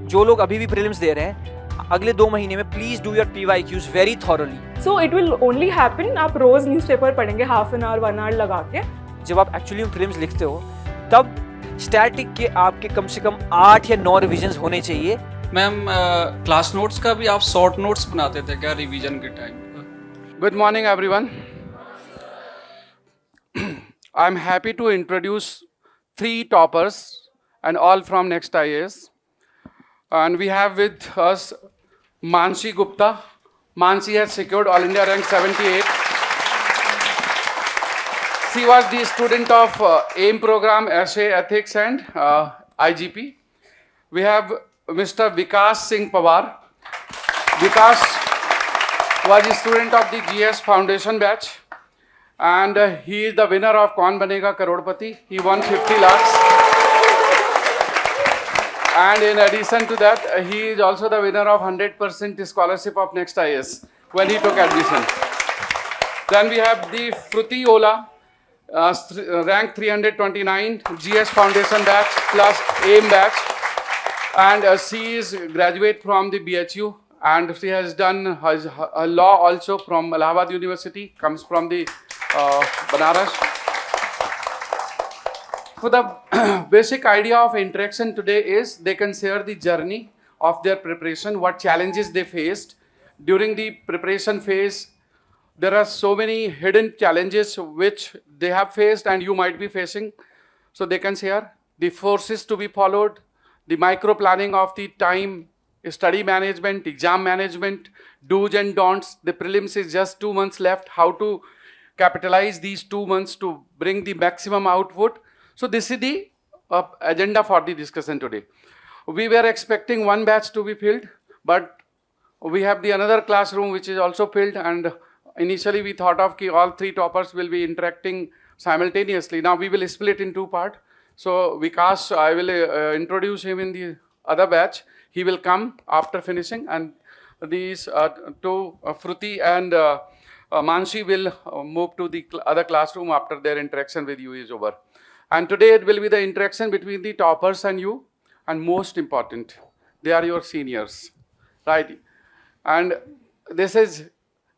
जो लोग अभी भी प्रीलिम्स दे रहे हैं, अगले 2 महीने में please do your PYQs very thoroughly. So it will only happen, आप रोज न्यूज़पेपर पढ़ेंगे हाफ एन आवर 1 आवर लगा के। जब आप एक्चुअली में प्रीलिम्स लिखते हो तब स्टैटिक के आपके कम से कम 8 या 9 रिविजन्स होने चाहिए। मैम क्लास नोट्स का भी आप शॉर्ट नोट्स बनाते थे क्या रिवीजन के time? Good morning, everyone. I'm happy to introduce 3 toppers and all from Next IAS. And we have with us Mansi Gupta. Mansi has secured All India rank 78. She was the student of AIM program, Essay, Ethics and IGP. We have Mr. Vikas Singh Pawar. Vikas was a student of the GS Foundation batch, and he is the winner of Kaun Banega Karodpati. He won 50 lakhs. And in addition to that, he is also the winner of 100% scholarship of Next IAS when he took admission. Then we have the Fruti Ola, rank 329, GS Foundation batch plus AIM batch. And she is graduate from the BHU. And she has done her law also from Allahabad University, comes from the Banaras. So the basic idea of interaction today is they can share the journey of their preparation, what challenges they faced. During the preparation phase, there are so many hidden challenges which they have faced and you might be facing. So they can share the forces to be followed, the micro planning of the time, study management, exam management, do's and don'ts. The prelims is just 2 months left. How to capitalize these 2 months to bring the maximum output. So this is the agenda for the discussion today. We were expecting 1 batch to be filled, but we have the another classroom which is also filled, and initially we thought of all 3 toppers will be interacting simultaneously. Now we will split in 2 parts. So Vikas, I will introduce him in the other batch. He will come after finishing, and these 2, Fruti and Mansi, will move to the other classroom after their interaction with you is over. And today it will be the interaction between the toppers and you, and most important, they are your seniors, right? And this is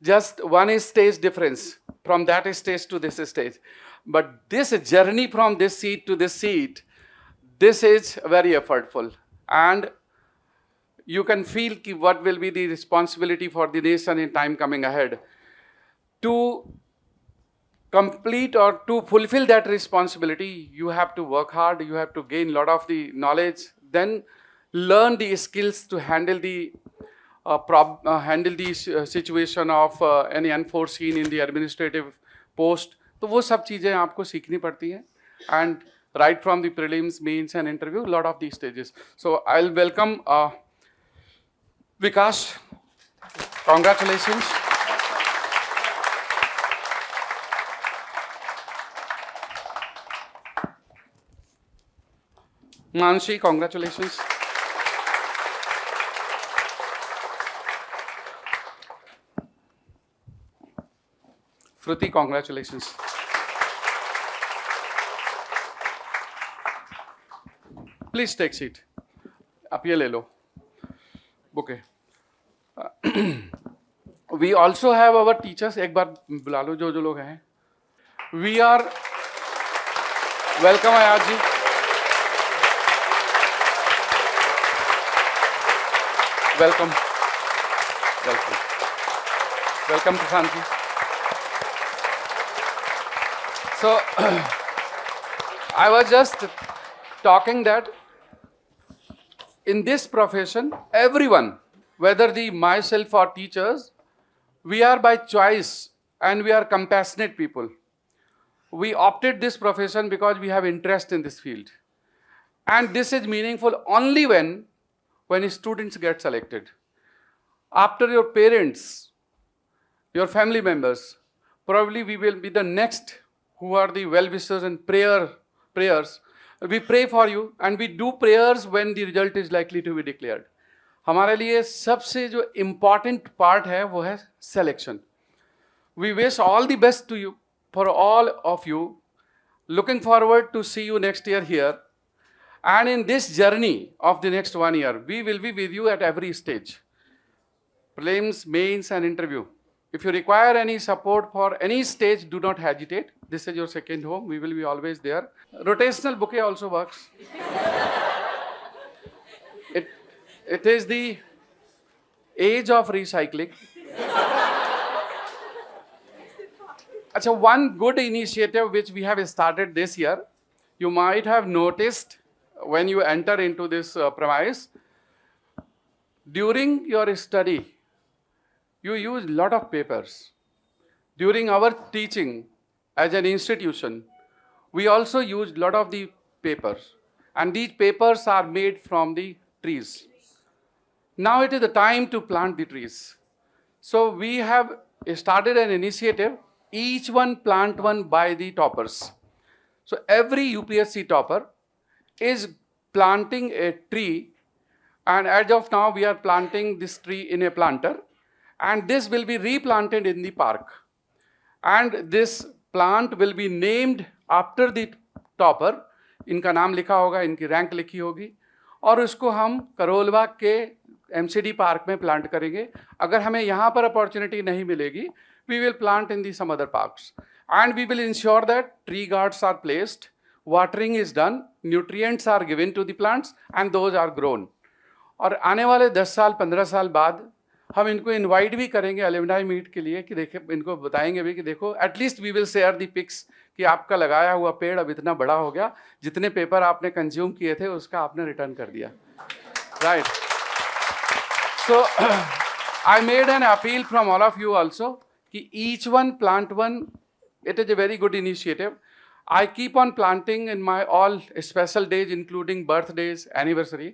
just one stage difference from that stage to this stage. But this journey from this seat to this seat, this is very effortful. And you can feel what will be the responsibility for the nation in time coming ahead. To complete or to fulfill that responsibility, you have to work hard, you have to gain a lot of the knowledge, then learn the skills to handle the situation of any unforeseen in the administrative post. तो वो सब चीज़ें आपको सीखनी पड़ती हैं, and right from the prelims, mains and interview, lot of these stages. So I'll welcome Vikas. Congratulations. Mansi, congratulations. Fruti, congratulations. Please take seat. आप ये ले लो. Okay. We also have our teachers. एक बार बुला लो जो लोग हैं. We are welcome Ayaz ji. Welcome. Welcome Prashant ji. So I was just talking that in this profession, everyone, whether the myself or teachers, we are by choice and we are compassionate people. We opted this profession because we have interest in this field. And this is meaningful only when students get selected. After your parents, your family members, probably we will be the next who are the well-wishers and prayers. We pray for you and we do prayers when the result is likely to be declared. हमारे लिए सबसे जो important part है वो है selection. We wish all the best to you, for all of you. Looking forward to see you next year here. And in this journey of the next 1 year, we will be with you at every stage. Prelims, mains, and interview. If you require any support for any stage, do not hesitate. This is your second home. We will be always there. Rotational bouquet also works. It is the age of recycling. Achha, one good initiative which we have started this year, you might have noticed when you enter into this premise, during your study, you use a lot of papers. During our teaching as an institution, we also use a lot of the papers. And these papers are made from the trees. Now it is the time to plant the trees. So we have started an initiative, each one plant one by the toppers. So every UPSC topper is planting a tree, and as of now we are planting this tree in a planter, and this will be replanted in the park. And this plant will be named after the topper. इनका नाम लिखा होगा, इनकी rank लिखी होगी, और उसको हम करोलबाग के MCD पार्क में प्लांट करेंगे. अगर हमें यहाँ पर अपॉर्चुनिटी नहीं मिलेगी, we will plant in the some other parks. And we will ensure that tree guards are placed, watering is done, nutrients are given to the plants, and those are grown. और आने वाले 10 साल 15 साल बाद हम इनको इनवाइट भी करेंगे एलुमनाई मीट के लिए कि देखे, इनको बताएंगे भी कि देखो at least we will share the pics कि आपका लगाया हुआ पेड़ अब इतना बड़ा हो गया, जितने पेपर आपने कंज्यूम किए थे उसका आपने रिटर्न कर दिया. Right. So I made an appeal from all of you also कि each one plant one. It is a very good initiative. I keep on planting in my all special days, including birthdays, anniversary.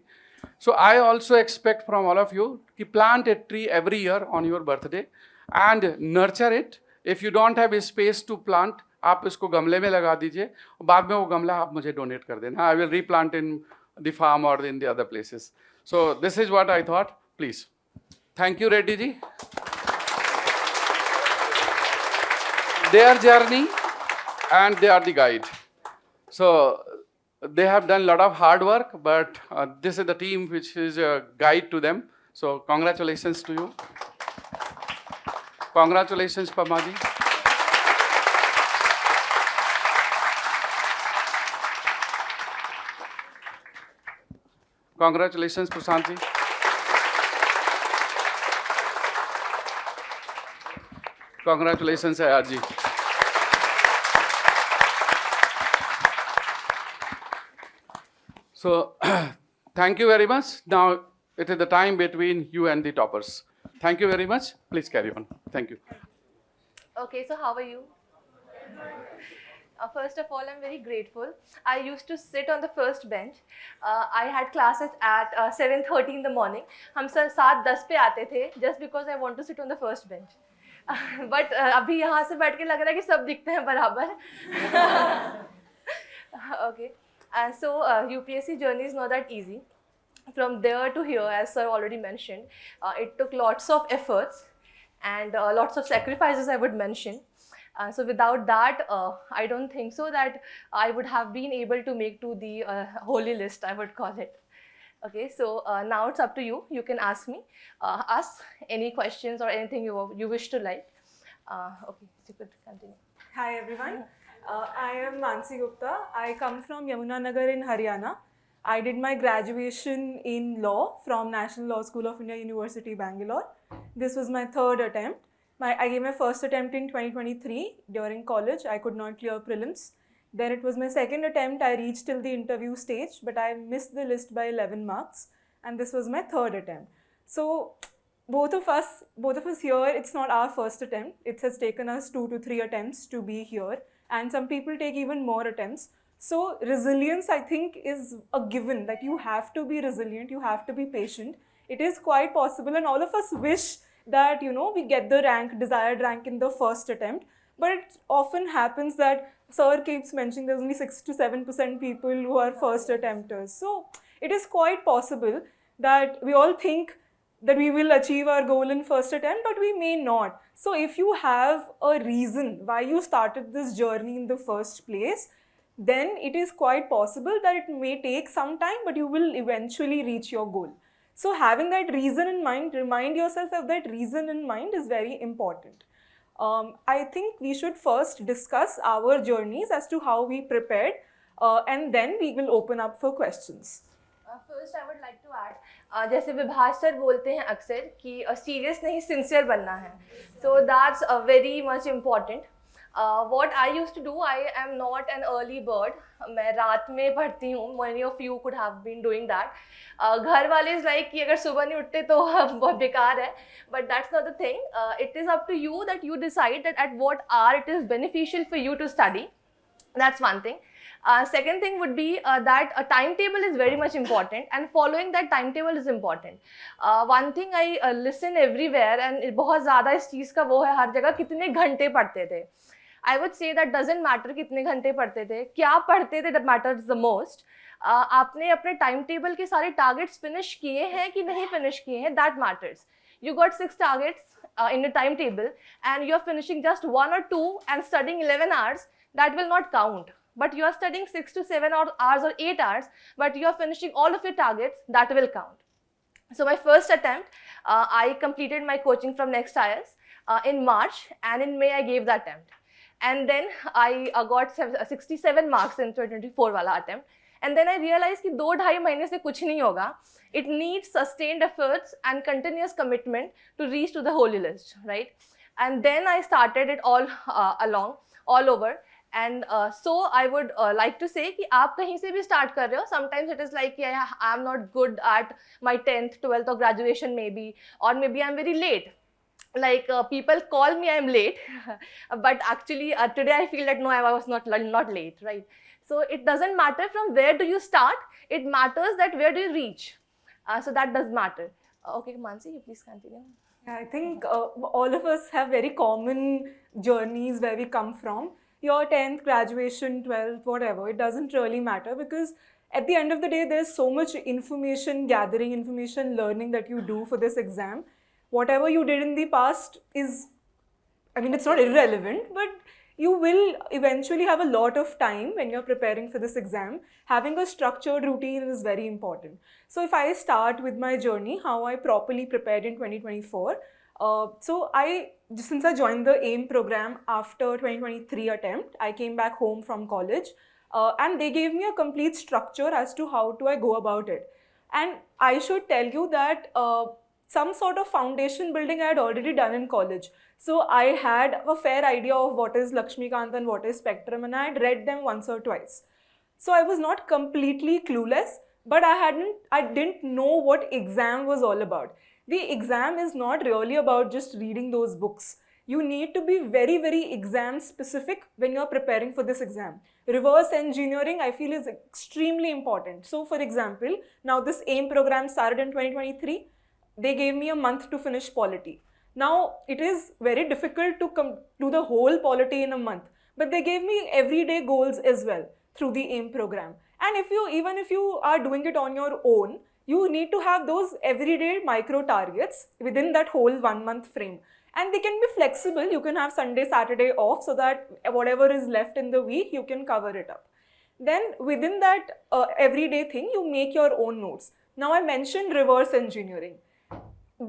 So I also expect from all of you to plant a tree every year on your birthday and nurture it. If you don't have a space to plant, आप इसको गमले में लगा दीजिए, बाद में वो गमला आप मुझे डोनेट कर देना. I will replant in the farm or in the other places. So this is what I thought. Please. Thank you, Reddy ji. Their journey and they are the guide. So they have done a lot of hard work, but this is the team which is a guide to them. So congratulations to you. Congratulations, Pamaji. Congratulations, Prashant ji. Congratulations, Ayaz ji. So, thank you very much. Now, it is the time between you and the toppers. Thank you very much. Please carry on. Thank you. Okay, so how are you? First of all, I'm very grateful. I used to sit on the first bench. I had classes at 7:30 in the morning. हम sir 7:10 पे आते थे just because I want to sit on the first bench. But अभी यहाँ से बैठ के लग रहा है कि सब दिखते हैं बराबर. Okay. So UPSC journey is not that easy. From there to here, as sir already mentioned, it took lots of efforts and lots of sacrifices, I would mention. So without that, I don't think so that I would have been able to make to the holy list, I would call it. Okay, so now it's up to you. You can ask me, ask any questions or anything you wish to like. Okay, you could continue. Hi everyone. I am Mansi Gupta. I come from Yamunanagar in Haryana. I did my graduation in law from National Law School of India, University, Bangalore. This was my third attempt. I gave my first attempt in 2023 during college. I could not clear prelims. Then it was my second attempt. I reached till the interview stage, but I missed the list by 11 marks. And this was my third attempt. So both of us here, it's not our first attempt. It has taken us 2 to 3 attempts to be here. And some people take even more attempts. So resilience, I think, is a given. Like, you have to be resilient, you have to be patient. It is quite possible, and all of us wish that, you know, we get the desired rank in the first attempt. But it often happens that sir keeps mentioning there's only 6 to 7% people who are first attempters. So it is quite possible that we all think that we will achieve our goal in first attempt, but we may not. So if you have a reason why you started this journey in the first place, then it is quite possible that it may take some time, but you will eventually reach your goal. So having that reason in mind, remind yourself of that reason in mind is very important. I think we should first discuss our journeys as to how we prepared, and then we will open up for questions. First I would like to add जैसे Vibhas sir बोलते हैं अक्सर कि serious नहीं sincere बनना है, so that's very much important. What I use to do, I am not an early bird. मैं रात में पढ़ती हूँ. Many of you could have been doing that. घर वाले इज लाइक कि अगर सुबह नहीं उठते तो बहुत बेकार है, but that's not the thing. It is up to you that you decide that at what are it is beneficial for you to study. That's one thing. Second thing would be that a timetable is very much important, and following that timetable is important. One thing I listen everywhere, and बहुत ज़्यादा इस चीज़ का वो है हर जगह, कितने घंटे पढ़ते थे. I would say that doesn't matter कितने घंटे पढ़ते थे, क्या पढ़ते थे that matters the most. आपने अपने टाइम टेबल के सारे टारगेट्स फिनिश किए हैं कि नहीं फिनिश किए हैं, that matters. You got 6 targets in your timetable and you're finishing just 1 or 2 and studying 11 hours, that will not count. But you are studying 6 to 7 hours or 8 hours, but you are finishing all of your targets, that will count. So my first attempt, I completed my coaching from Next IS in March, and in May I gave the attempt. And then I got 67 marks in 2024 वाला attempt. And then I realized कि 2-2.5 महीने से कुछ नहीं होगा. It needs sustained efforts and continuous commitment to reach to the holy list, right? And then I started it all over. And so I would like to say कि आप कहीं से भी start कर रहे हो. Sometimes it is like I am not good at my 10th, 12th or graduation maybe, or maybe I am very late. Like people call me I am late, but actually today I feel that no, I was not late, right? So it doesn't matter from where do you start, it matters that where do you reach. So that does matter. Okay, Mansi, you please continue. Yeah, I think all of us have very common journeys where we come from. Your 10th, graduation, 12th, whatever, it doesn't really matter, because at the end of the day, there's so much information gathering, information learning that you do for this exam. Whatever you did in the past is, I mean, it's not irrelevant, but you will eventually have a lot of time when you're preparing for this exam. Having a structured routine is very important. So if I start with my journey, how I properly prepared in 2024. So since I joined the AIM program after 2023 attempt, I came back home from college, and they gave me a complete structure as to how do I go about it. And I should tell you that some sort of foundation building I had already done in college. So I had a fair idea of what is Lakshmikant and what is Spectrum, and I had read them once or twice. So I was not completely clueless, but I didn't know what exam was all about. The exam is not really about just reading those books. You need to be very, very exam specific when you're preparing for this exam. Reverse engineering, I feel, is extremely important. So for example, now this AIM program started in 2023. They gave me a month to finish polity. Now it is very difficult to do the whole polity in a month, but they gave me everyday goals as well through the AIM program. And even if you are doing it on your own, you need to have those everyday micro targets within that whole 1 month frame. And they can be flexible. You can have Sunday, Saturday off so that whatever is left in the week, you can cover it up. Then within that everyday thing, you make your own notes. Now I mentioned reverse engineering.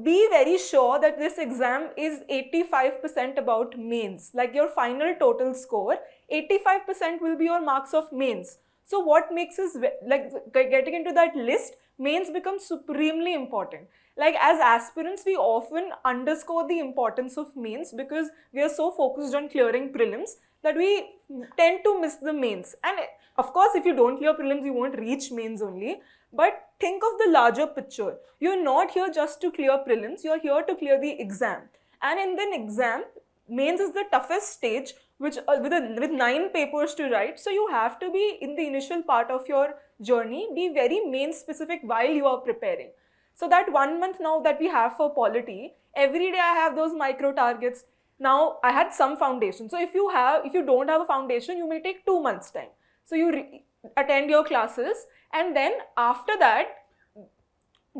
Be very sure that this exam is 85% about mains. Like your final total score, 85% will be your marks of mains. So what makes us, like getting into that list, mains becomes supremely important. Like as aspirants, we often underscore the importance of mains because we are so focused on clearing prelims that we tend to miss the mains. And of course, if you don't clear prelims, you won't reach mains only. But think of the larger picture. You're not here just to clear prelims, you're here to clear the exam. And in the exam, mains is the toughest stage, which with 9 papers to write. So you have to be, in the initial part of your journey, be very main specific while you are preparing. So that 1 month now that we have for polity, every day I have those micro targets. Now I had some foundation. So if you don't have a foundation, you may take 2 months time. So you attend your classes, and then after that,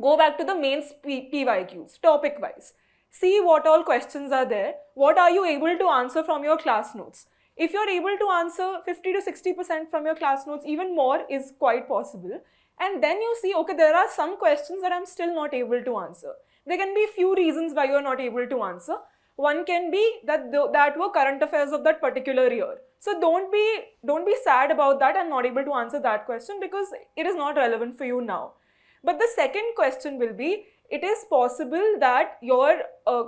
go back to the mains PYQs, topic wise. See what all questions are there. What are you able to answer from your class notes? If you're able to answer 50 to 60% from your class notes, even more is quite possible. And then you see, okay, there are some questions that I'm still not able to answer. There can be few reasons why you're not able to answer. One can be that that were current affairs of that particular year. So don't be sad about that. I'm not able to answer that question because it is not relevant for you now. But the second question will be, it is possible that your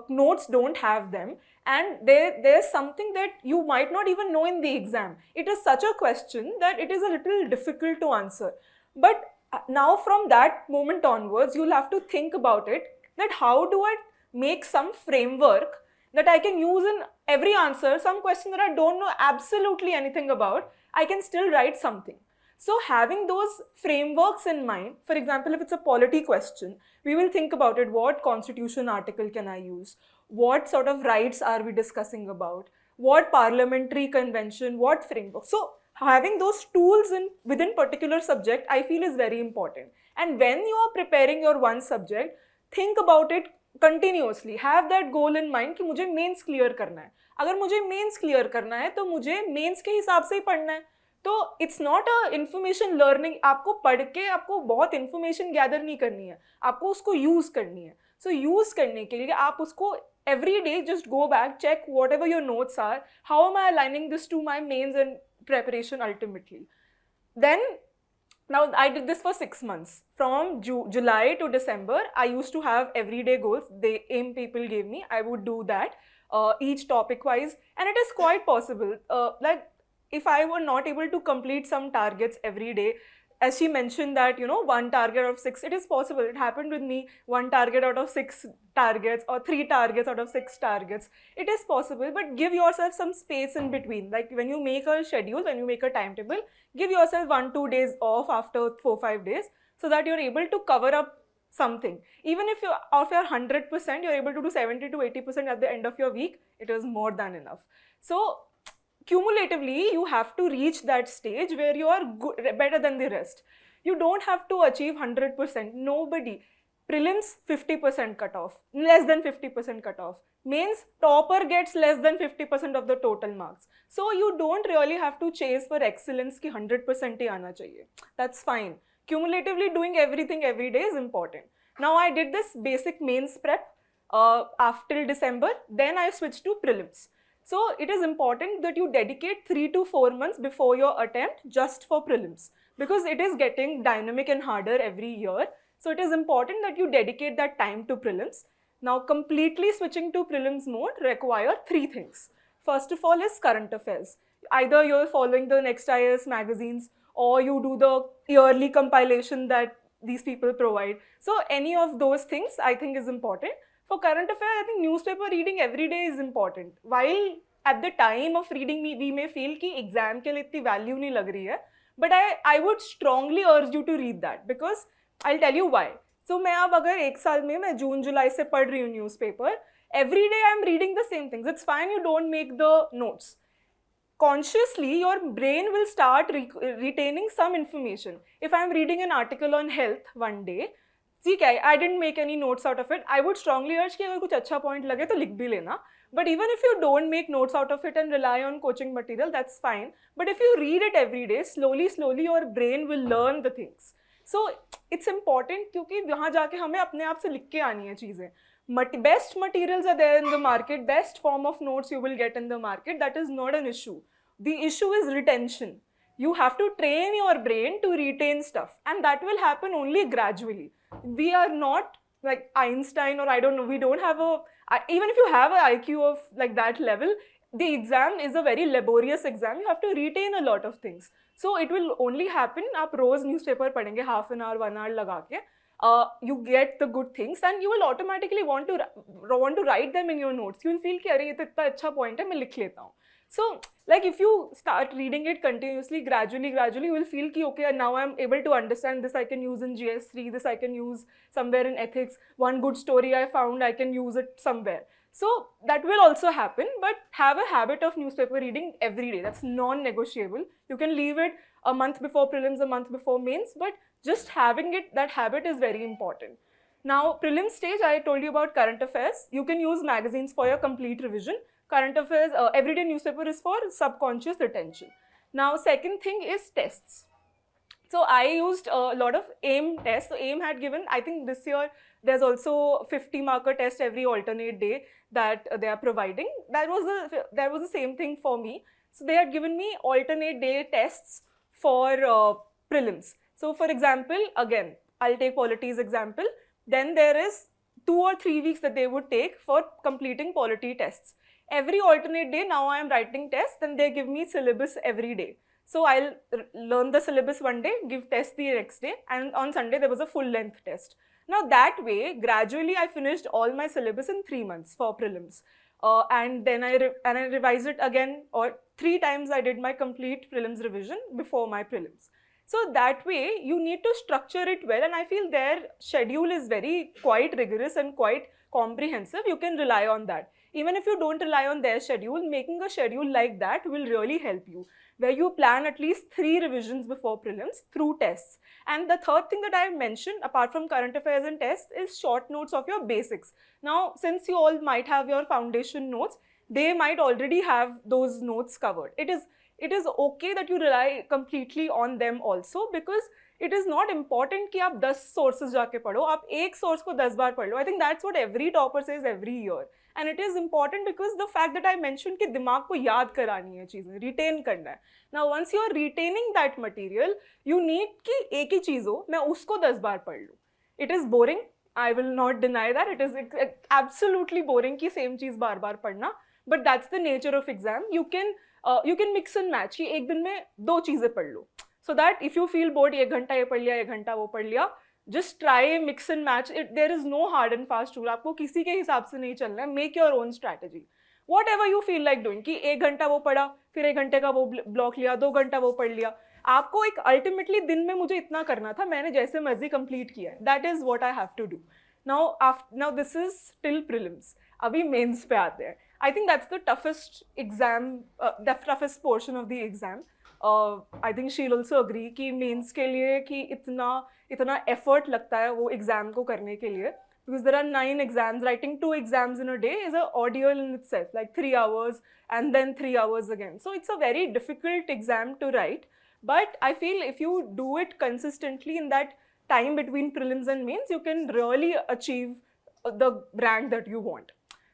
notes don't have them, and there's something that you might not even know in the exam. It is such a question that it is a little difficult to answer. But now from that moment onwards, you'll have to think about it, that how do I make some framework that I can use in every answer. Some question that I don't know absolutely anything about, I can still write something. So having those frameworks in mind, for example, if it's a polity question, we will think about it. What constitution article can I use? What sort of rights are we discussing about? What parliamentary convention? What framework? So having those tools within particular subject, I feel is very important. And when you are preparing your one subject, think about it continuously. Have that goal in mind कि मुझे mains clear करना है. अगर मुझे mains clear करना है तो मुझे मेंस के हिसाब से ही पढ़ना है. तो it's not a information learning. आपको पढ़ के आपको बहुत इंफॉर्मेशन गैदर नहीं करनी है, आपको उसको यूज करनी है. सो यूज करने के लिए आप उसको every day just go back, check whatever your notes are, how am I aligning this to my mains and preparation ultimately. Then now I did this for 6 months. From July to December, I used to have everyday goals. The aim people gave me, I would do that each topic wise, and it is quite possible. Like if I were not able to complete some targets every day, as she mentioned that, you know, 1 target out of 6, it is possible. It happened with me, 1 target out of 6 targets or 3 targets out of 6 targets. It is possible, but give yourself some space in between. Like when you make a schedule, when you make a timetable, give yourself 1-2 days off after 4-5 days so that you're able to cover up something. Even if you're of your 100%, you're able to do 70 to 80% at the end of your week, it is more than enough. So cumulatively, you have to reach that stage where you are better than the rest. You don't have to achieve 100%. Nobody. Prelims 50% cutoff, less than 50% cutoff. Mains topper gets less than 50% of the total marks. So you don't really have to chase for excellence ki 100% hi aana chahiye. That's fine. Cumulatively doing everything every day is important. Now I did this basic mains prep after December. Then I switched to prelims. So it is important that you dedicate 3 to 4 months before your attempt just for prelims, because it is getting dynamic and harder every year. So it is important that you dedicate that time to prelims. Now completely switching to prelims mode require 3 things. First of all is current affairs. Either you're following the Next IAS magazines or you do the yearly compilation that these people provide. So any of those things I think is important. For current affairs, I think newspaper reading every day is important. While at the time of reading, we may feel कि exam के लिए इतनी value नहीं लग रही है, but I would strongly urge you to read that, because I'll tell you why. So मैं अब अगर एक साल में मैं जून जुलाई से पढ़ रही हूँ newspaper, every day I'm reading the same things. It's fine, you don't make the notes. Consciously, your brain will start retaining some information. If I'm reading an article on health one day, ठीक है, I didn't make any notes out of it. I would strongly urge कि अगर कुछ अच्छा point लगे तो लिख भी लेना. But even if you don't make notes out of it and rely on coaching material, that's fine. But if you read it every day, slowly your brain will learn the things. So it's important क्योंकि वहाँ जाके हमें अपने आप से लिख के आनी है चीज़ें. Best materials are there in the market. Best form of notes you will get in the market. That is not an issue. The issue is retention. You have to train your brain to retain stuff, and that will happen only gradually. We are not like Einstein, or I don't know, we don't have even if you have an IQ of like that level, the exam is a very laborious exam. You have to retain a lot of things. So it will only happen, आप रोज newspaper पढ़ेंगे half an hour, 1 hour लगा के, you get the good things and you will automatically want to write them in your notes. You will feel कि अरे ये तो इतना अच्छा point है, मैं लिख लेता हूँ. So, like if you start reading it continuously, gradually, you will feel ki okay, now I'm able to understand this. I can use in GS3. This I can use somewhere in ethics. One good story I found, I can use it somewhere. So that will also happen. But have a habit of newspaper reading every day. That's non-negotiable. You can leave it a month before prelims, a month before mains, but just having it, that habit is very important. Now, prelims stage, I told you about current affairs. You can use magazines for your complete revision. current affairs, everyday newspaper is for subconscious retention. Now, second thing is tests. So I used a lot of AIM tests. So AIM had given, I think this year there's also 50 marker test every alternate day that they are providing. That was the same thing for me. So they had given me alternate day tests for prelims. So for example, again, I'll take polities example. Then there is 2 or 3 weeks that they would take for completing polity tests. Every alternate day, now I am writing tests, then they give me syllabus every day. So I'll learn the syllabus one day, give test the next day, and on Sunday there was a full length test. Now that way, gradually I finished all my syllabus in 3 months for prelims. And then I revised it again, or 3 times I did my complete prelims revision before my prelims. So that way, you need to structure it well, and I feel their schedule is quite rigorous and quite comprehensive. You can rely on that. Even if you don't rely on their schedule, making a schedule like that will really help you, where you plan at least 3 revisions before prelims through tests. And the third thing that I mentioned, apart from current affairs and tests, is short notes of your basics. Now, since you all might have your foundation notes, they might already have those notes covered. It is okay that you rely completely on them also, because it is not important कि आप 10 sources जाके पढ़ो, आप एक source को 10 बार पढ़ लो. I think that's what every topper says every year. And it is important because the fact that I mentioned कि दिमाग को याद करानी है चीज़ें, retain करना है. Now once you are retaining that material, you need कि एक ही चीज़ हो, मैं उसको 10 बार पढ़ लूँ. It is boring. I will not deny that. It is absolutely boring कि same चीज़ बार बार पढ़ना. But that's the nature of exam. You can mix and match कि एक दिन में 2 चीज़ें पढ़ लो. So that if you feel bored, 1 घंटा ये पढ़ लिया, 1 घंटा वो पढ़ लिया, just try mix and match. There is no hard and fast rule. आपको किसी के हिसाब से नहीं चलना है. Make your own strategy. Whatever you feel like doing, कि 1 घंटा वो पढ़ा, फिर 1 घंटे का वो ब्लॉक लिया, 2 घंटा वो पढ़ लिया. आपको एक ultimately दिन में मुझे इतना करना था, मैंने जैसे मर्जी complete किया. That is what I have to do. Now this is till prelims. अभी mains पे आते हैं. I think that's the toughest exam, the toughest portion of the exam. I think she'll also agree कि mains के लिए कि इतना effort लगता है वो exam को करने के लिए, because there are 9 exams. Writing 2 exams in a day is an ordeal in itself, like 3 hours and then 3 hours again. So it's a very difficult exam to write, but I feel if you do it consistently in that time between prelims and mains, you can really achieve the rank that you want.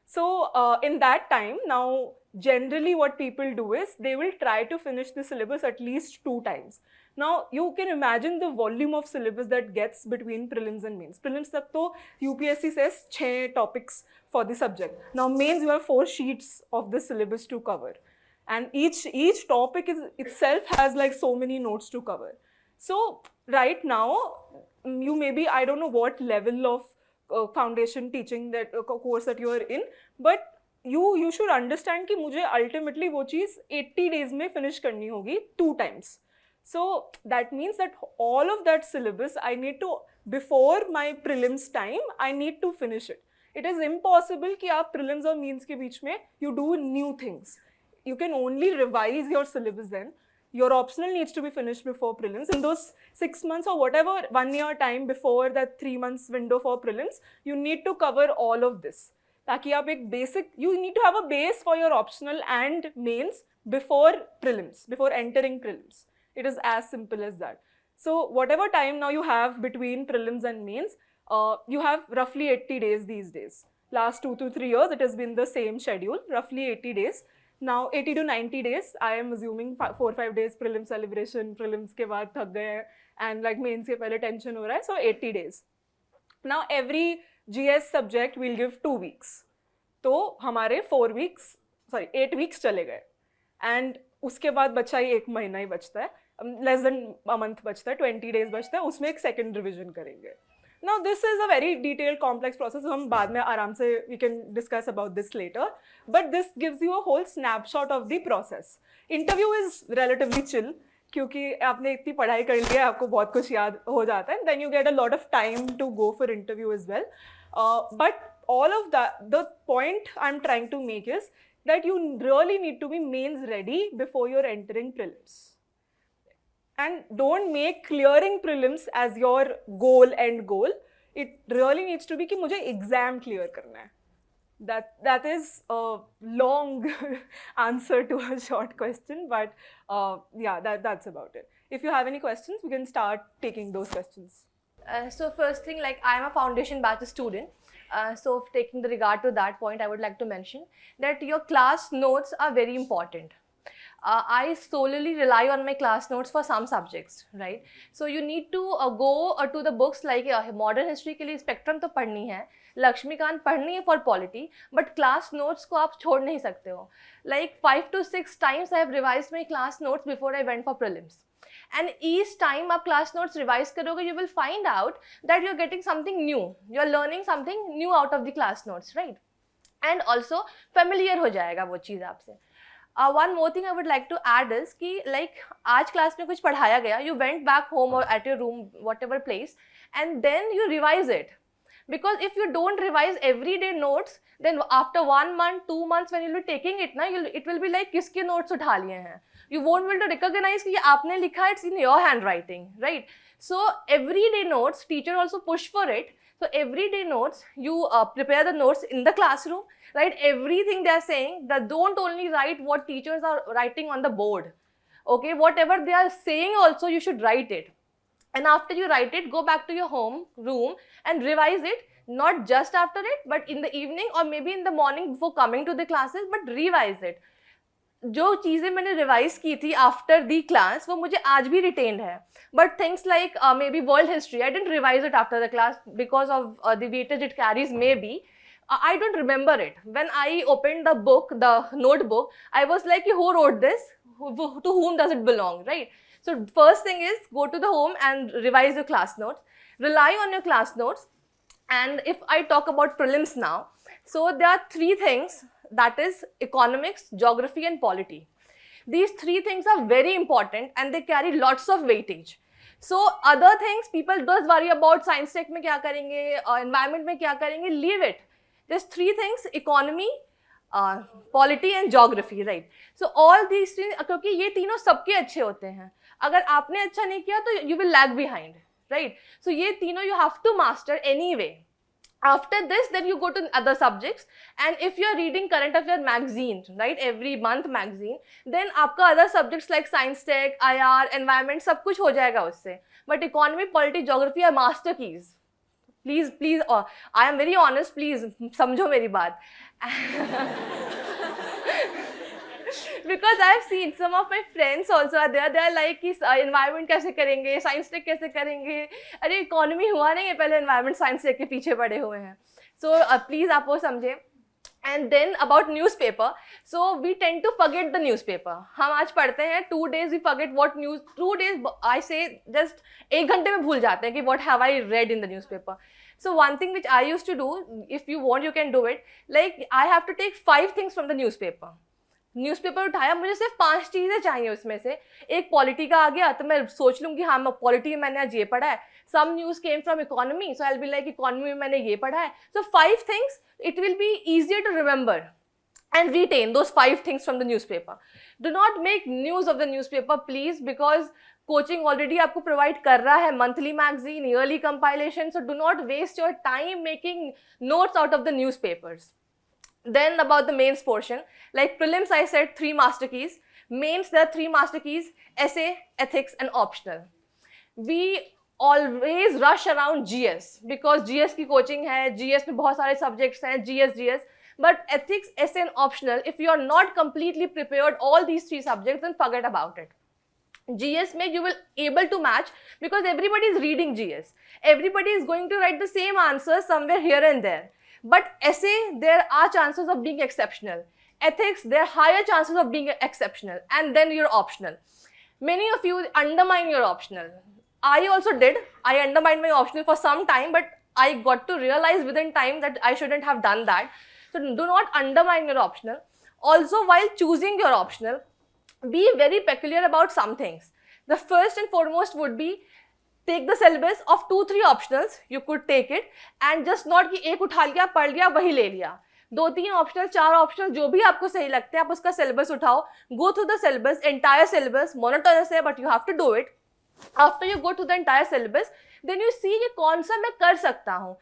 So in that time, now generally what people do is they will try to finish the syllabus at least 2 times. Now you can imagine the volume of syllabus that gets between prelims and mains. Prelims tak to UPSC says 6 topics for the subject. Now mains you have 4 sheets of the syllabus to cover, and each topic itself has like so many notes to cover. So right now you maybe, I don't know what level of foundation teaching that course that you are in, but you should understand कि मुझे ultimately वो चीज़ 80 days में finish करनी होगी 2 times. So that means that all of that syllabus I need to, before my prelims time, I need to finish it. It is impossible कि आप prelims और mains के बीच में you do new things. You can only revise your syllabus then. Your optional needs to be finished before prelims. In those 6 months or whatever 1 year time before that 3 months window for prelims, you need to cover all of this. ताकि आप एक basic, you need to have a base for your optional and mains before prelims, before entering prelims. It is as simple as that. So whatever time now you have between prelims and mains, you have roughly 80 days these days. Last 2 to 3 years, it has been the same schedule, roughly 80 days. Now 80 to 90 days, I am assuming 4-5 days prelim celebration, prelims के बाद थक गए हैं, and like mains के पहले tension हो रहा है, so 80 days. Now every GS subject will give 2 weeks. तो हमारे 8 weeks चले गए, and उसके बाद बचा ही 1 महीना ही बचता है, less than a month बचता है, 20 days बचता है, उसमें एक second revision करेंगे. Now this is a very detailed complex process, so हम बाद में आराम से we can discuss about this later, but this gives you a whole snapshot of the process. Interview is relatively chill, क्योंकि आपने इतनी पढ़ाई कर ली है, आपको बहुत कुछ याद हो जाता है, then you get a lot of time to go for interview as well. But all of that, the point I'm trying to make is that you really need to be mains ready before you're entering prelims. And don't make clearing prelims as your goal, end goal. It really needs to be कि मुझे exam clear करना है. That is a long answer to a short question, but yeah, that's about it. If you have any questions, we can start taking those questions. So first thing, like I'm a foundation batch student. So taking the regard to that point, I would like to mention that your class notes are very important. I solely rely on my class notes for some subjects, right? So you need to go to the books like modern history के लिए spectrum तो पढ़नी है, लक्ष्मीकांत पढ़नी है for polity, but class notes को आप छोड़ नहीं सकते हो. Like 5 to 6 times I have revised my class notes before I went for prelims. And each time आप class notes revise करोगे, you will find out that you are getting something new. You are learning something new out of the class notes, right? And also familiar हो जाएगा वो चीज़ आपसे. One more thing I would like to add is कि like आज class में कुछ पढ़ाया गया, you went back home or at your room, whatever place, and then you revise it. Because if you don't revise everyday notes, then after 1 month, 2 months when you'll be taking it, it will be like किसके notes उठा लिए हैं. You won't be able to recognize कि ये आपने लिखा, it's in your handwriting, right? So everyday notes, teacher also push for it. So everyday notes, you prepare the notes in the classroom, right? Everything they are saying, that don't only write what teachers are writing on the board. Okay, whatever they are saying also, you should write it. And after you write it, go back to your home room and revise it, not just after it, but in the evening or maybe in the morning before coming to the classes, but revise it. जो चीज़ें मैंने revise की थी after the class वो मुझे आज भी retained है, but things like maybe world history I didn't revise it after the class because of the weightage it carries maybe I don't remember it. When I opened the book, the notebook, I was like, who wrote this? To whom does it belong, right? So first thing is go to the home and revise your class notes. Rely on your class notes. And if I talk about prelims now, so there are 3 things, that is economics, geography and polity. These 3 things are very important and they carry lots of weightage. So other things, people does worry about science tech में क्या करेंगे, environment में क्या करेंगे, leave it. There's 3 things, economy, polity and geography, right? So all these 3, क्योंकि ये तीनों सबके अच्छे होते हैं, अगर आपने अच्छा नहीं किया तो you will lag behind, right? So ये तीनों you have to master anyway. After this, then you go to other subjects, and if you are reading current affair magazine, right, every month magazine, then आपका other subjects like science tech, IR, environment सब कुछ हो जाएगा उससे. But economy, polity, geography are master keys. Please, I am very honest, please समझो मेरी बात. Because I have seen some of my friends also are there. They are like कि environment कैसे करेंगे, science tech कैसे करेंगे. अरे economy हुआ नहीं है, पहले environment science tech के पीछे पड़े हुए हैं. So please आप वो समझे. And then about newspaper, so we tend to forget the newspaper. हम आज पढ़ते हैं 2 days we forget what news. 2 days I say just 1 घंटे में भूल जाते हैं कि what have I read in the newspaper. So one thing which I used to do, if you want you can do it. Like I have to take 5 things from the newspaper. Newspaper उठाया, मुझे सिर्फ 5 चीज़ें चाहिए उसमें से. एक polity का आ गया तो मैं सोच लूँगी हाँ पॉलिटी में मैंने आज ये पढ़ा है. Some news came from economy, so I will be like economy में मैंने ये पढ़ा है. So 5 things, it will be easier to remember and retain those 5 things from the newspaper. Do not make news of the newspaper please, because coaching already आपको provide कर रहा है monthly magazine, yearly compilation, so do not waste your time making notes out of the newspapers. Then about the mains portion, like prelims I said 3 master keys, mains there are 3 master keys, essay, ethics and optional. We always rush around GS because GS की coaching है, GS में बहुत सारे subjects हैं, GS, but ethics, essay and optional, if you are not completely prepared all these 3 subjects, then forget about it. GS में you will able to match because everybody is reading GS. Everybody is going to write the same answers somewhere here and there. But essay, there are chances of being exceptional. Ethics, there are higher chances of being exceptional. And then your optional. Many of you undermine your optional. I also did. I undermined my optional for some time, but I got to realize within time that I shouldn't have done that. So do not undermine your optional. Also, while choosing your optional, be very peculiar about some things. The first and foremost would be take the syllabus of 2-3 optionals. You could take it and just not कि एक उठा लिया, पढ़ लिया, वही ले लिया. 2-3 optional, 4 optional, जो भी आपको सही लगते हैं, आप उसका syllabus उठाओ. Go through the syllabus, entire syllabus, monotonous है, but you have to do it. After you go to the entire syllabus then you see कि कौन सा मैं कर सकता हूँ,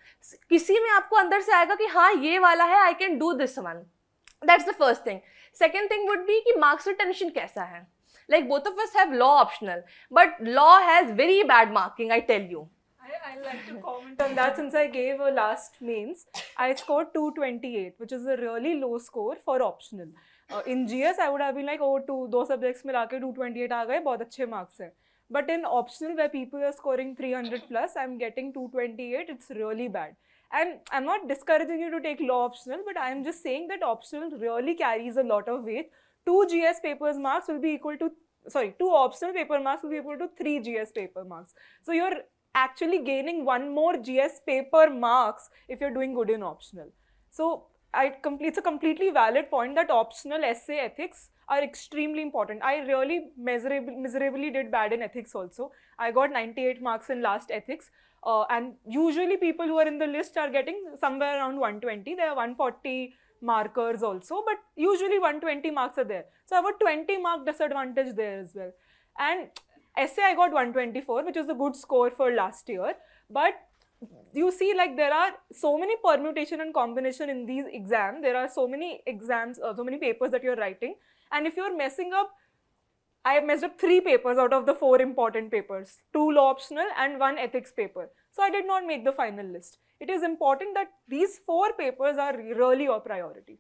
किसी में आपको अंदर से आएगा कि हाँ ये वाला है, I can do this one. That's the first thing. Second thing would be कि मार्क्स रिटेंशन कैसा है. Like both of us have law optional, but law has very bad marking, I tell you. I'd like to comment on that since I gave a last mains. I scored 228, which is a really low score for optional. In GS, I would have been like, oh, दो subjects मिला के 228 आ गए, बहुत अच्छे marks हैं. But in optional, where people are scoring 300 plus, I'm getting 228. It's really bad. And I'm not discouraging you to take law optional, but I'm just saying that optional really carries a lot of weight. 2 GS papers marks will be equal to, sorry, 2 optional paper marks will be equal to 3 GS paper marks. So you're actually gaining 1 more GS paper marks if you're doing good in optional. So it's a completely valid point that optional essay ethics are extremely important. I really miserably did bad in ethics also. I got 98 marks in last ethics. And usually people who are in the list are getting somewhere around 120. There are 140 markers also, but usually 120 marks are there. So I have a 20 mark disadvantage there as well. And essay I got 124, which is a good score for last year. But you see, like, there are so many permutation and combination in these exams. There are so many exams, so many papers that you're writing. And if you're messing up, I messed up 3 papers out of the 4 important papers, 2 law optional and 1 ethics paper. So I did not make the final list. It is important that these 4 papers are really your priority.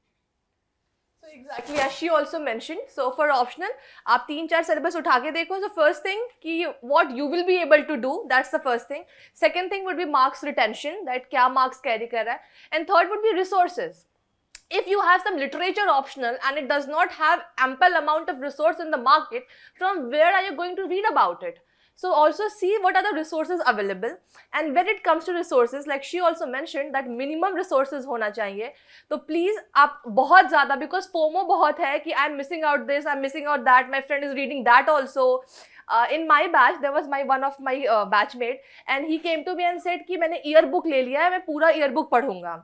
So exactly as she also mentioned, so for optional, आप 3-4 syllabus उठा के देखो. So first thing कि what you will be able to do, that's the first thing. Second thing would be marks retention, that क्या marks carry कर रहा है. And third would be resources. If you have some literature optional and it does not have ample amount of resource in the market, from where are you going to read about it? So also see what are the resources available. And when it comes to resources, like she also mentioned that minimum resources होना चाहिए. तो please आप बहुत ज़्यादा, because FOMO बहुत है कि I'm missing out this, I'm missing out that, my friend is reading that also. In my batch, there was one of my batchmate and he came to me and said कि मैंने yearbook ले लिया है, मैं पूरा yearbook पढ़ूंगा.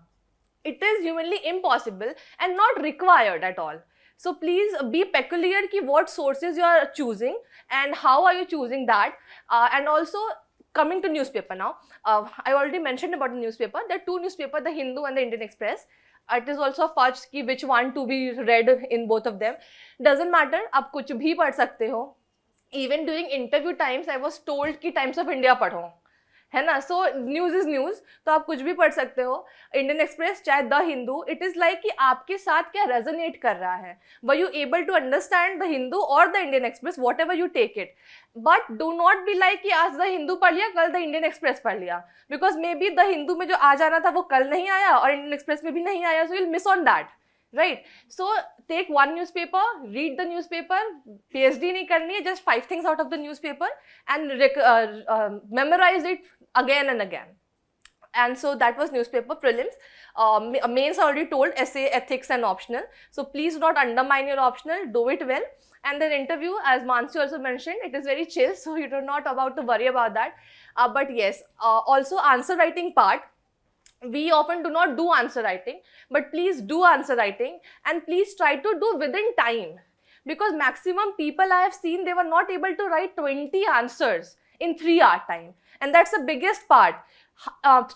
It is humanly impossible and not required at all. So please be peculiar ki what sources you are choosing and how are you choosing that. And also coming to newspaper now, I already mentioned about the newspaper. There are 2 newspapers, the Hindu and the Indian Express. It is also a fudge ki which one to be read in both of them. Doesn't matter, आप कुछ भी पढ़ सकते हो. Even during interview times, I was told कि Times of India पढ़ो, है ना. सो न्यूज़ इज न्यूज़, तो आप कुछ भी पढ़ सकते हो. इंडियन एक्सप्रेस चाहे the Hindu, it is like कि आपके साथ क्या रेजोनेट कर रहा है. Were you able to understand the Hindu और the Indian Express, whatever you take it. But do not be like कि आज द हिंदू पढ़ लिया, कल द इंडियन एक्सप्रेस पढ़ लिया, because may be the Hindu में जो आ जाना था वो कल नहीं आया और इंडियन एक्सप्रेस में भी नहीं आया. सो you will miss on that, right? So take one newspaper, read the newspaper. PhD नहीं करनी है, just 5 things out of the newspaper and memorize it again and again. And so that was newspaper prelims. Mains already told essay, ethics and optional. So please do not undermine your optional, do it well. And then interview, as Mansi also mentioned, it is very chill, so you are not about to worry about that. But yes, also answer writing part. We often do not do answer writing, but please do answer writing and please try to do within time, because maximum people I have seen, they were not able to write 20 answers in 3-hour time, and that's the biggest part.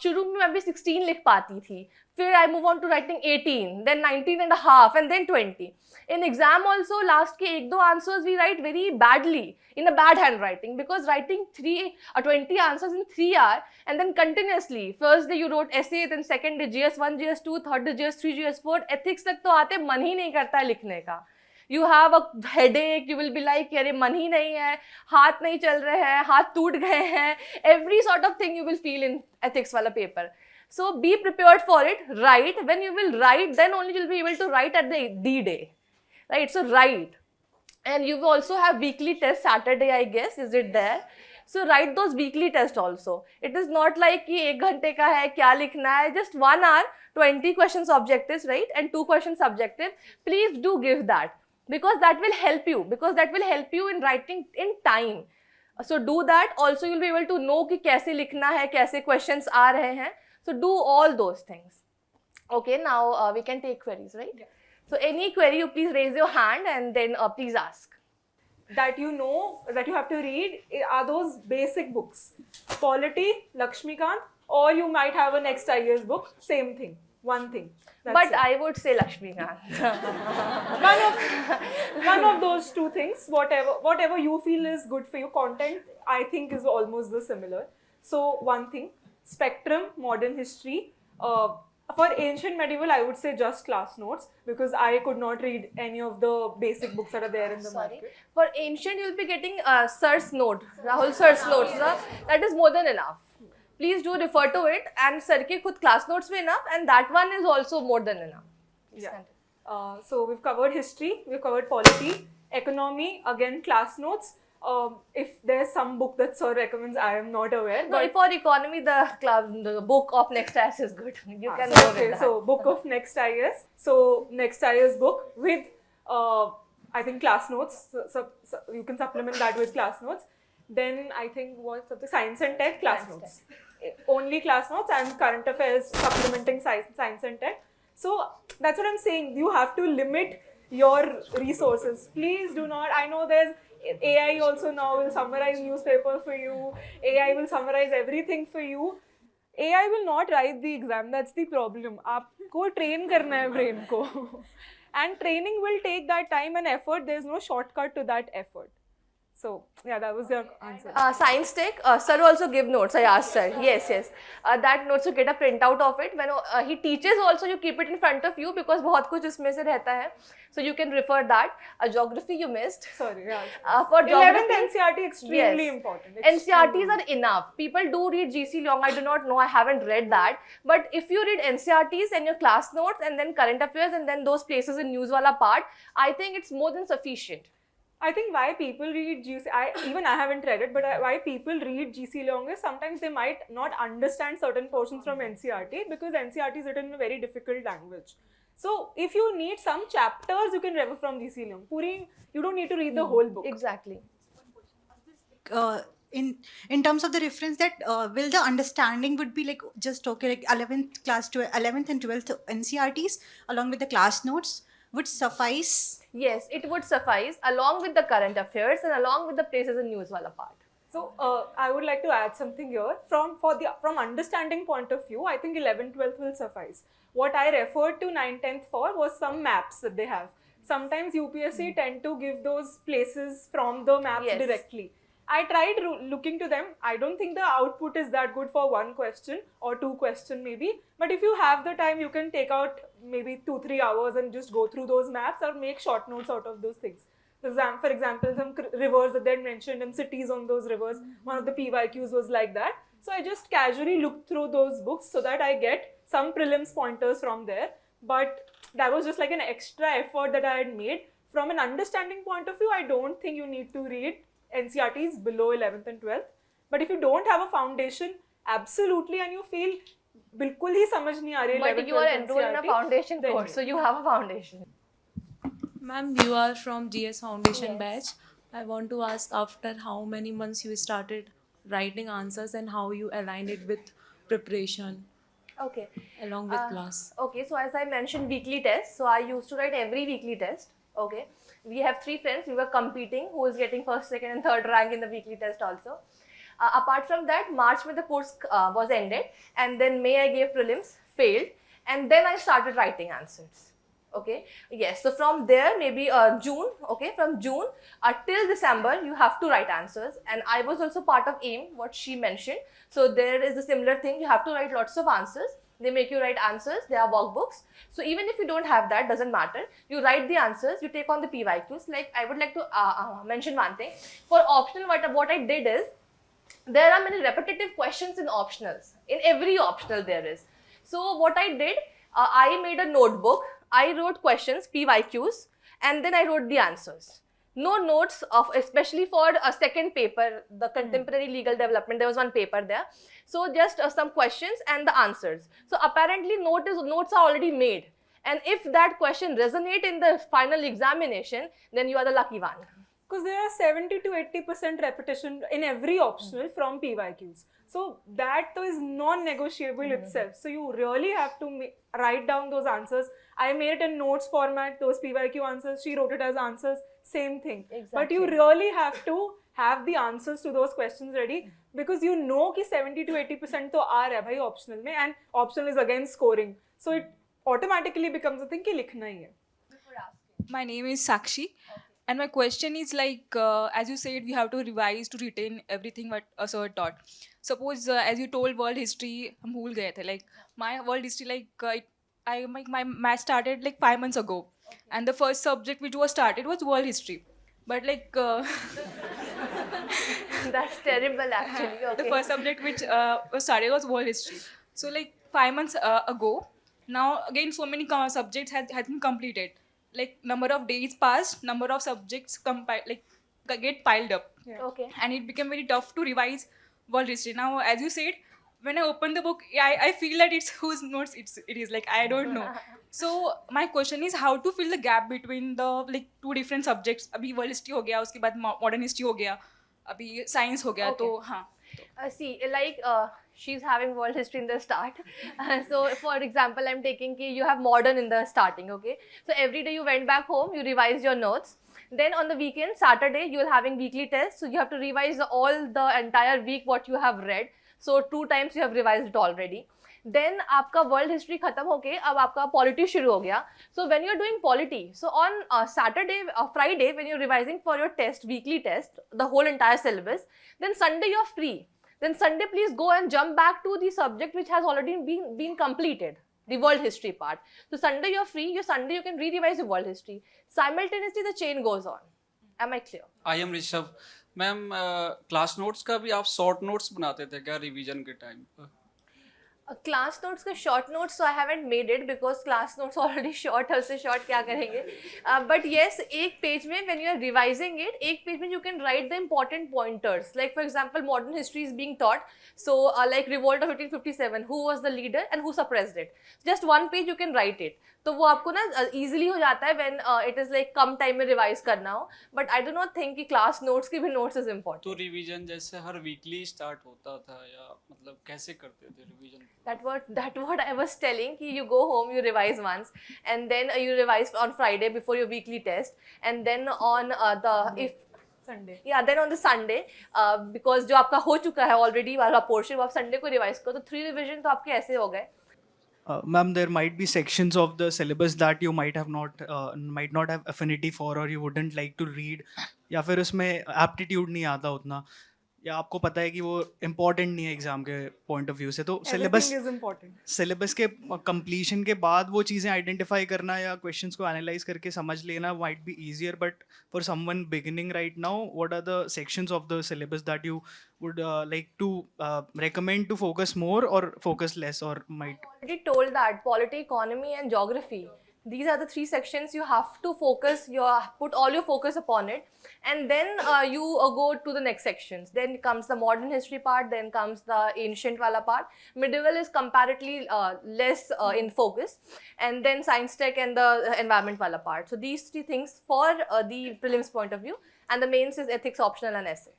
शुरू में मैं भी 16 लिख पाती थी, फिर I move on to writing 18, then 19 and a half and then 20. In exam also last के 1-2 answers we write very badly in a bad handwriting, because writing 20 answers in 3 hours and then continuously, first day you wrote essay, then second day GS1, GS2, third day GS3, GS4, ethics तक तो आते मन ही नहीं करता है लिखने का. You have a headache, you will be like अरे मन ही नहीं है, हाथ नहीं चल रहे हैं, हाथ टूट गए हैं, every sort of thing you will feel in ethics वाला paper. So be prepared for it, write. When you will write, then only you will be able to write at the day, right? So write. And you will also have weekly tests Saturday, I guess, is it there? So write those weekly tests also. It is not like कि 1 घंटे का है, क्या लिखना है, just 1 hour, 20 questions objectives, right? And 2 questions subjective. Please do give that, because that will help you, in writing in time. So do that. Also you'll be able to know कि कैसे लिखना है, कैसे questions आ रहे हैं. So do all those things. Okay, now we can take queries, right? Yeah. So any query, you please raise your hand and then please ask. that you know that you have to read are those basic books. Polity, Lakshmikant, or you might have a next IAS book, same thing, one thing. That's But it. I would say Lakshmikant. one of those two things, whatever you feel is good for you. Content, I think, is almost the similar. So one thing, Spectrum, modern history. For ancient medieval, I would say just class notes, because I could not read any of the basic books that are there in the Sorry. market. For ancient, you'll be getting Sir's note, Rahul Sir's notes. That is more than enough. Please do refer to it, and Sir ke khud class notes were enough, and that one is also more than enough. Yeah. So we've covered history, we've covered polity, economy, again class notes. If there's some book that Sir recommends, I am not aware. No, for economy, the book of next IAS is good. You can So, go okay, with that. so book of next IAS. So next IAS book with I think class notes. So you can supplement that with class notes. Then I think what's the science and tech class Science notes. Only class notes and current affairs supplementing science and tech. So that's what I'm saying. You have to limit your resources. Please do not. I know there's AI also now will summarize newspaper for you. AI will summarize everything for you. AI will not write the exam. That's the problem. आपको train करना है brain को. And training will take that time and effort. There's no shortcut to that effort. So yeah, that was your answer. Science tech, Sir also give notes. I asked Sir. Yes. That notes, you get a printout of it. When he teaches also, you keep it in front of you because बहुत कुछ इसमें से रहता है. So you can refer that. Geography you missed. Sorry, yeah. For 11th geography, NCRT extremely yes. important. NCRTs are enough. People do read GC Long. I do not know. I haven't read that. But if you read NCRTs and your class notes and then current affairs and then those places in news wala part, I think it's more than sufficient. I think why people read GC, I haven't read it, but why people read GC Long is sometimes they might not understand certain portions from NCRT because NCRT is written in a very difficult language. So if you need some chapters, you can refer from GC Long. You don't need to read the whole book. Exactly. In terms of the reference, that will the understanding would be like just okay, like 11th and 12th NCRTs along with the class notes would suffice. Yes, it would suffice along with the current affairs and along with the places in news wala part. So I would like to add something here. From understanding point of view, I think 11th, 12th will suffice. What I referred to 9th, 10th for was some maps that they have. Sometimes UPSC tend to give those places from the maps Yes. directly. I tried looking to them. I don't think the output is that good for one question or two question maybe. But if you have the time, you can take out maybe 2-3 hours and just go through those maps or make short notes out of those things. For example, some rivers that they mentioned and cities on those rivers. One of the PYQs was like that. So I just casually looked through those books so that I get some prelims pointers from there. But that was just like an extra effort that I had made. From an understanding point of view, I don't think you need to read NCRTs below 11th and 12th. But if you don't have a foundation, absolutely, and you feel बिल्कुल ही समझ नहीं आ रही 11th, But you are 12th enrolled in a NCERT, foundation then course, you- so you have a foundation. Ma'am, you are from GS Foundation Yes. batch. I want to ask after how many months you started writing answers and how you align it with preparation Okay. along with class. Okay, so as I mentioned, weekly tests. So I used to write every weekly test. Okay. We have 3 friends. We were competing who is getting first, second, and third rank in the weekly test also. Apart from that, March when the course was ended, and then May I gave prelims, failed, and then I started writing answers. Okay, yes, so from there maybe June, okay, from June till December you have to write answers, and I was also part of AIM, what she mentioned. So there is a similar thing, you have to write lots of answers. They make you write answers, they are workbooks. So even if you don't have that, doesn't matter, you write the answers, you take on the PYQs. Like I would like to mention one thing. For optional, what I did is, there are many repetitive questions in optionals. In every optional there is. So what I did, I made a notebook. I wrote questions, PYQs, and then I wrote the answers. No notes of, especially for a second paper, the contemporary legal development, there was one paper there. So just some questions and the answers. So apparently notes are already made. And if that question resonate in the final examination, then you are the lucky one. because there are 70 to 80% repetition in every optional from PYQs. So that is non-negotiable itself. So you really have to write down those answers. I made it in notes format, those PYQ answers. She wrote it as answers, same thing. But you really have to have the answers to those questions ready, because you know कि 70 to 80% तो आ रहा है भाई optional में, and optional is again scoring. So it automatically becomes a thing कि लिखना ही है. My name is Sakshi, and my question is like, as you said, we have to revise to retain everything what a sir taught. Suppose, as you told, world history, हम भूल गए थे. Like my world history, like my math started like 5 months ago, and the first subject which was started was world history. But like That's terrible actually. the Okay. first subject which was started was world history. So like 5 months ago, now again so many subjects had been completed. Like number of days passed, number of subjects get piled up, Okay. and it became very tough to revise world history. Now, as you said, when I open the book, I feel that it's whose notes it is. Like I don't know. So my question is how to fill the gap between the like two different subjects. अभी world history हो गया, उसके बाद modern history हो गया, अभी science हो गया, Okay. तो हाँ. See, like she's having world history in the start. So, for example, I'm taking you have modern in the starting, okay? So, every day you went back home, you revised your notes. Then on the weekend, Saturday, you are having weekly tests. So, you have to revise all the entire week what you have read. So, 2 times you have revised it already. Then आपका world history खत्म होके अब आपका polity शुरू हो गया. So when you're doing polity, so on Saturday, Friday, when you're revising for your test, weekly test, the whole entire syllabus, then Sunday you're free. Then Sunday please go and jump back to the subject which has already been completed, the world history part. So Sunday you're free, your Sunday you can re-revise your world history. Simultaneously the chain goes on. Am I clear? I am Rishabh ma'am. Class notes का भी आप short notes बनाते थे क्या revision के time पर? Class notes का short notes तो I haven't made it because class notes already short है, उससे शॉर्ट क्या करेंगे. बट येस, एक पेज में when you are revising it, एक पेज में you can write the important pointers. Like for example modern history is being taught, so like revolt of 1857, who was the leader and who suppressed it. Just one page you can right it. तो वो आपको ना easily हो जाता है when it is like come time में revise करना हो. But I do not think कि क्लास नोट्स की भी नोट्स इज इम्पॉर्टेंट. तो रिवीजन जैसे हर वीकली स्टार्ट होता था या मतलब कैसे करते थे revision? That what I was telling. You go home, you revise once, and then you revise on Friday before your weekly test, and then on Sunday. Yeah, then on the Sunday, because जो आपका हो चुका है already वाला portion, वो आप Sunday को revise करो, तो 3 revision तो आपके ऐसे हो गए. Ma'am, there might be sections of the syllabus that you might not have affinity for, or you wouldn't like to read, या फिर उसमें aptitude नहीं आता उतना, या आपको पता है कि वो इम्पोर्टेंट नहीं है एग्जाम के पॉइंट ऑफ व्यू से, तो Everything is important. सिलेबस के कंप्लीशन के बाद वो चीज़ें आइडेंटिफाई करना या क्वेश्चंस को एनालाइज करके समझ लेना might be easier. But for someone beginning right now, what are the sections of the syllabus that you would like to recommend to focus more or focus less, or might? Already told that polity, economy, and geography. These are the 3 sections you have to focus. Put all your focus upon it, and then you go to the next sections. Then comes the modern history part. Then comes the ancient wala part. Medieval is comparatively less in focus, and then science tech and the environment wala part. So these 3 things for the prelims point of view, and the mains is ethics, optional, and essay.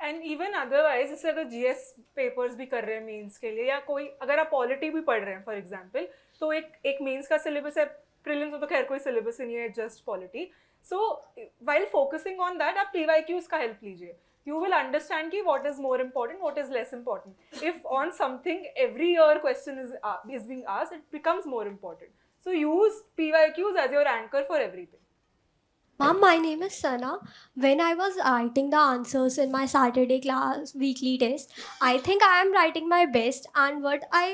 And even otherwise, जैसे अगर GS papers भी कर रहे हैं mains के लिए, या कोई अगर आप पॉलिटी भी पढ़ रहे हैं फॉर एग्जांपल, तो एक मेंस का सिलेबस है. प्रीलिम्स में तो खैर कोई सिलेबस नहीं है, just polity. So while focusing on that आप PYQs का हेल्प लीजिए. You will understand कि what is more important, what is less important. If on something every year question is being asked, it becomes more important. So use PYQs as your anchor for everything. Ma'am, my name is Sana. When I was writing the answers in my Saturday class weekly test, I think I am writing my best, and what I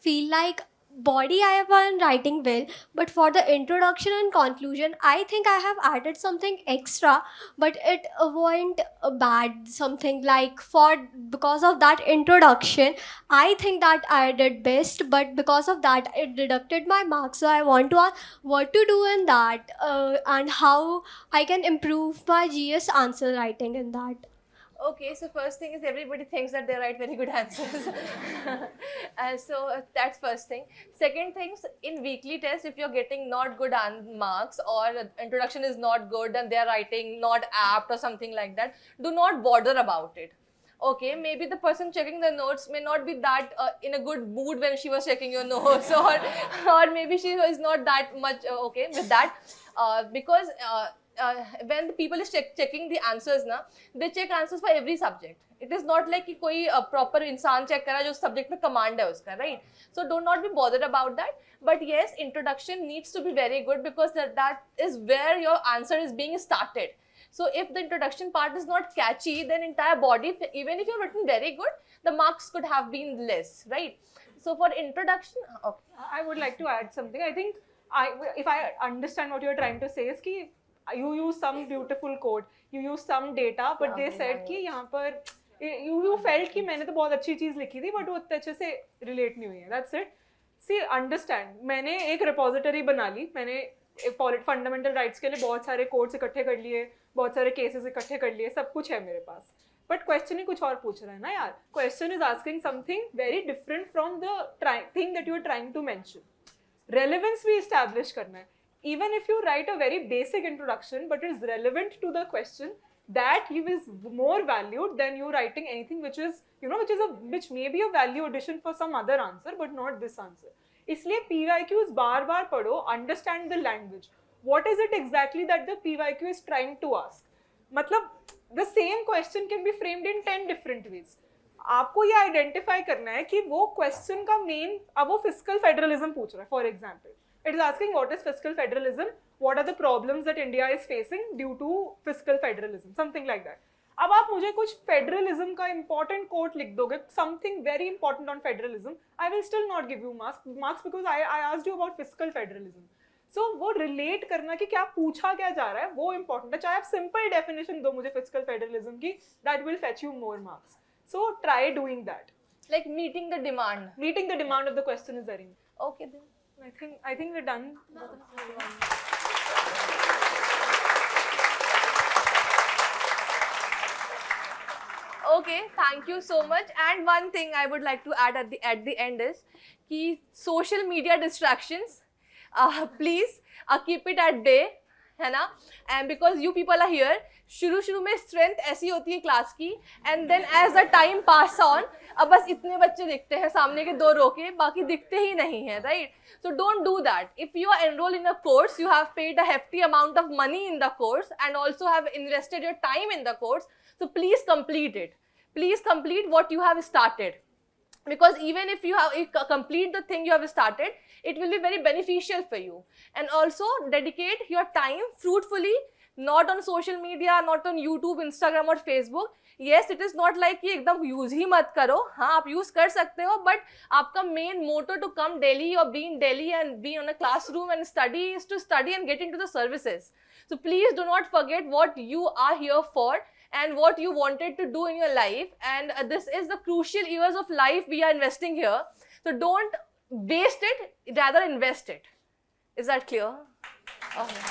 feel like body I have been writing well, but for the introduction and conclusion I think I have added something extra, but it went bad, something like because of that introduction I think that I did best, but because of that it deducted my marks. So I want to ask what to do in that, and how I can improve my GS answer writing in that. Okay, so first thing is everybody thinks that they write very good answers. So that's first thing. Second things, in weekly test, if you're getting not good marks or introduction is not good and they're writing not apt or something like that, do not bother about it. Okay, maybe the person checking the notes may not be that in a good mood when she was checking your notes, or maybe she was not that much okay with that, because when the people is checking the answers na, they check answers for every subject. It is not like कि कोई proper इंसान check करा जो subject में command है उसका, right? So do not be bothered about that. But yes, introduction needs to be very good because that is where your answer is being started. So if the introduction part is not catchy, then entire body, even if you've written very good, the marks could have been less, right? So for introduction, okay. I would like to add something. I think if I understand what you're trying to say is कि you use some beautiful code, you use some data, but they said कि यहाँ पर you felt कि मैंने तो बहुत अच्छी चीज़ लिखी थी, but वो उतने अच्छे से relate नहीं हुई है. That's it. See, understand. मैंने एक repository बना ली, मैंने फंडामेंटल राइट्स के लिए बहुत सारे कोड्स इकट्ठे कर लिए, बहुत सारे केसेस इकट्ठे कर लिए, सब कुछ है मेरे पास. बट क्वेश्चन ही कुछ और पूछ रहा है ना यार. Question is asking something very different from the thing that you are trying to mention. Relevance भी इस्टेब्लिश करना है. Even if you write a very basic introduction but is relevant to the question, that is more valued than you writing anything which is, you know, which may be a value addition for some other answer but not this answer. इसलिए PYQs बार-बार पढ़ो, understand the language. What is it exactly that the PYQ is trying to ask? मतलब the same question can be framed in 10 different ways. आपको ये identify करना है कि वो question का main, अब वो fiscal federalism पूछ रहा है, for example. It is asking what is fiscal federalism, what are the problems that India is facing due to fiscal federalism, something like that. अब आप मुझे कुछ फेडरलिज्म का इंपॉर्टेंट कोट लिख दोगे, something very important on federalism, I will still not give you marks because I asked you about fiscal federalism. So वो relate करना कि क्या पूछा क्या जा रहा है वो इंपॉर्टेंट है. चाहे आप सिंपल डेफिनेशन दो मुझे फिस्कल फेडरलिज्म की, that will fetch you more marks. So try doing that. Like meeting the demand. Meeting the demand of the question is very important. Okay then. I think we're done. Okay, thank you so much. And one thing I would like to add at the end is कि social media distractions, please keep it at bay, है ना? And because you people are here, शुरू में strength ऐसी होती है class की, and then as the time pass on, अब बस इतने बच्चे दिखते हैं सामने के दो रो के, बाकी दिखते ही नहीं हैं, right? So don't do that. If you are enrolled in a course, you have paid a hefty amount of money in the course and also have invested your time in the course. So please complete it. Please complete what you have started. Because even if you complete the thing you have started, it will be very beneficial for you. And also dedicate your time fruitfully, not on social media, not on YouTube, Instagram or Facebook. Yes, it is not like कि एकदम use ही मत करो. हाँ, आप use कर सकते हो, but आपका main motto to come Delhi or be in Delhi and be on a classroom and study is to study and get into the services. So please do not forget what you are here for and what you wanted to do in your life, and this is the crucial years of life we are investing here. So don't waste it, rather invest it. Is that clear? Okay.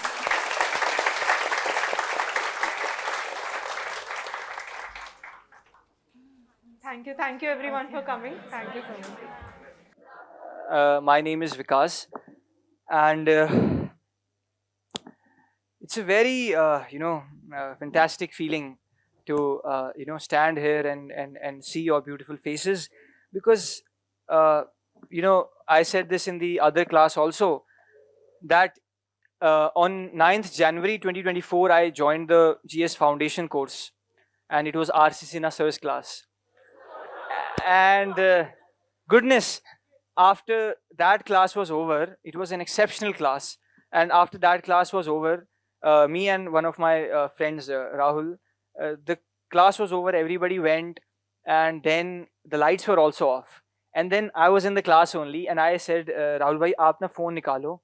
Thank you everyone for coming. Thank you so much. My name is Vikas, and it's a very fantastic feeling to stand here and see your beautiful faces, because I said this in the other class also, that on 9th January 2024 I joined the GS Foundation course, and it was RC Sinha Sirs class, and goodness, after that class was over, it was an exceptional class, and after that class was over, me and one of my friends, Rahul, the class was over, everybody went, and then the lights were also off, and then I was in the class only, and I said, Rahul bhai, aap na phone nikalo.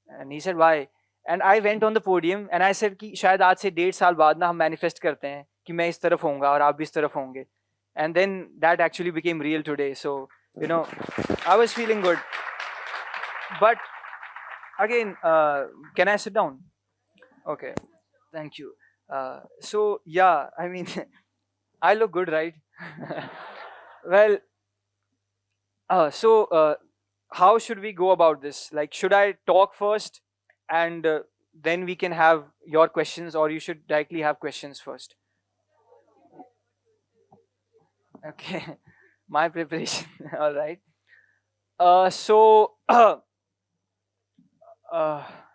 And he said, why? And I went on the podium and I said कि शायद आज से 1.5 साल बाद ना हम manifest करते हैं कि मैं इस तरफ होऊंगा और आप भी इस तरफ होंगे. And then that actually became real today. So I was feeling good. But again, can I sit down? Okay, thank you. So yeah, I mean, I look good, right? Well, so how should we go about this? Like, should I talk first and then we can have your questions, or you should directly have questions first? Okay, my preparation. All right. So,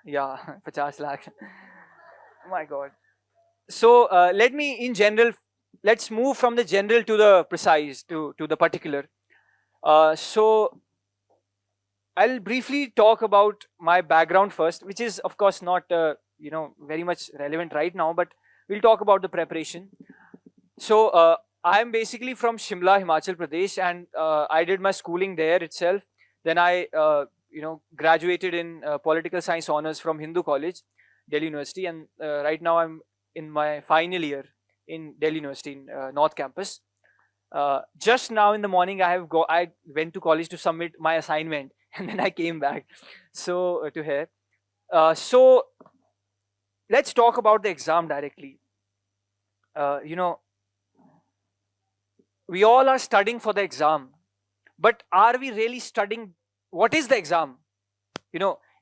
yeah, 50 lakh. My God. So let me, in general, let's move from the general to the precise, to the particular. So I'll briefly talk about my background first, which is of course not very much relevant right now, but we'll talk about the preparation. So I'm basically from Shimla, Himachal Pradesh, and I did my schooling there itself. Then I graduated in political science honors from Hindu College, Delhi University, and right now I'm in my final year in Delhi University in North Campus. Just now in the morning, I went to college to submit my assignment, and then I came back. So to here. So let's talk about the exam directly. We all are studying for the exam, but are we really studying? What is the exam?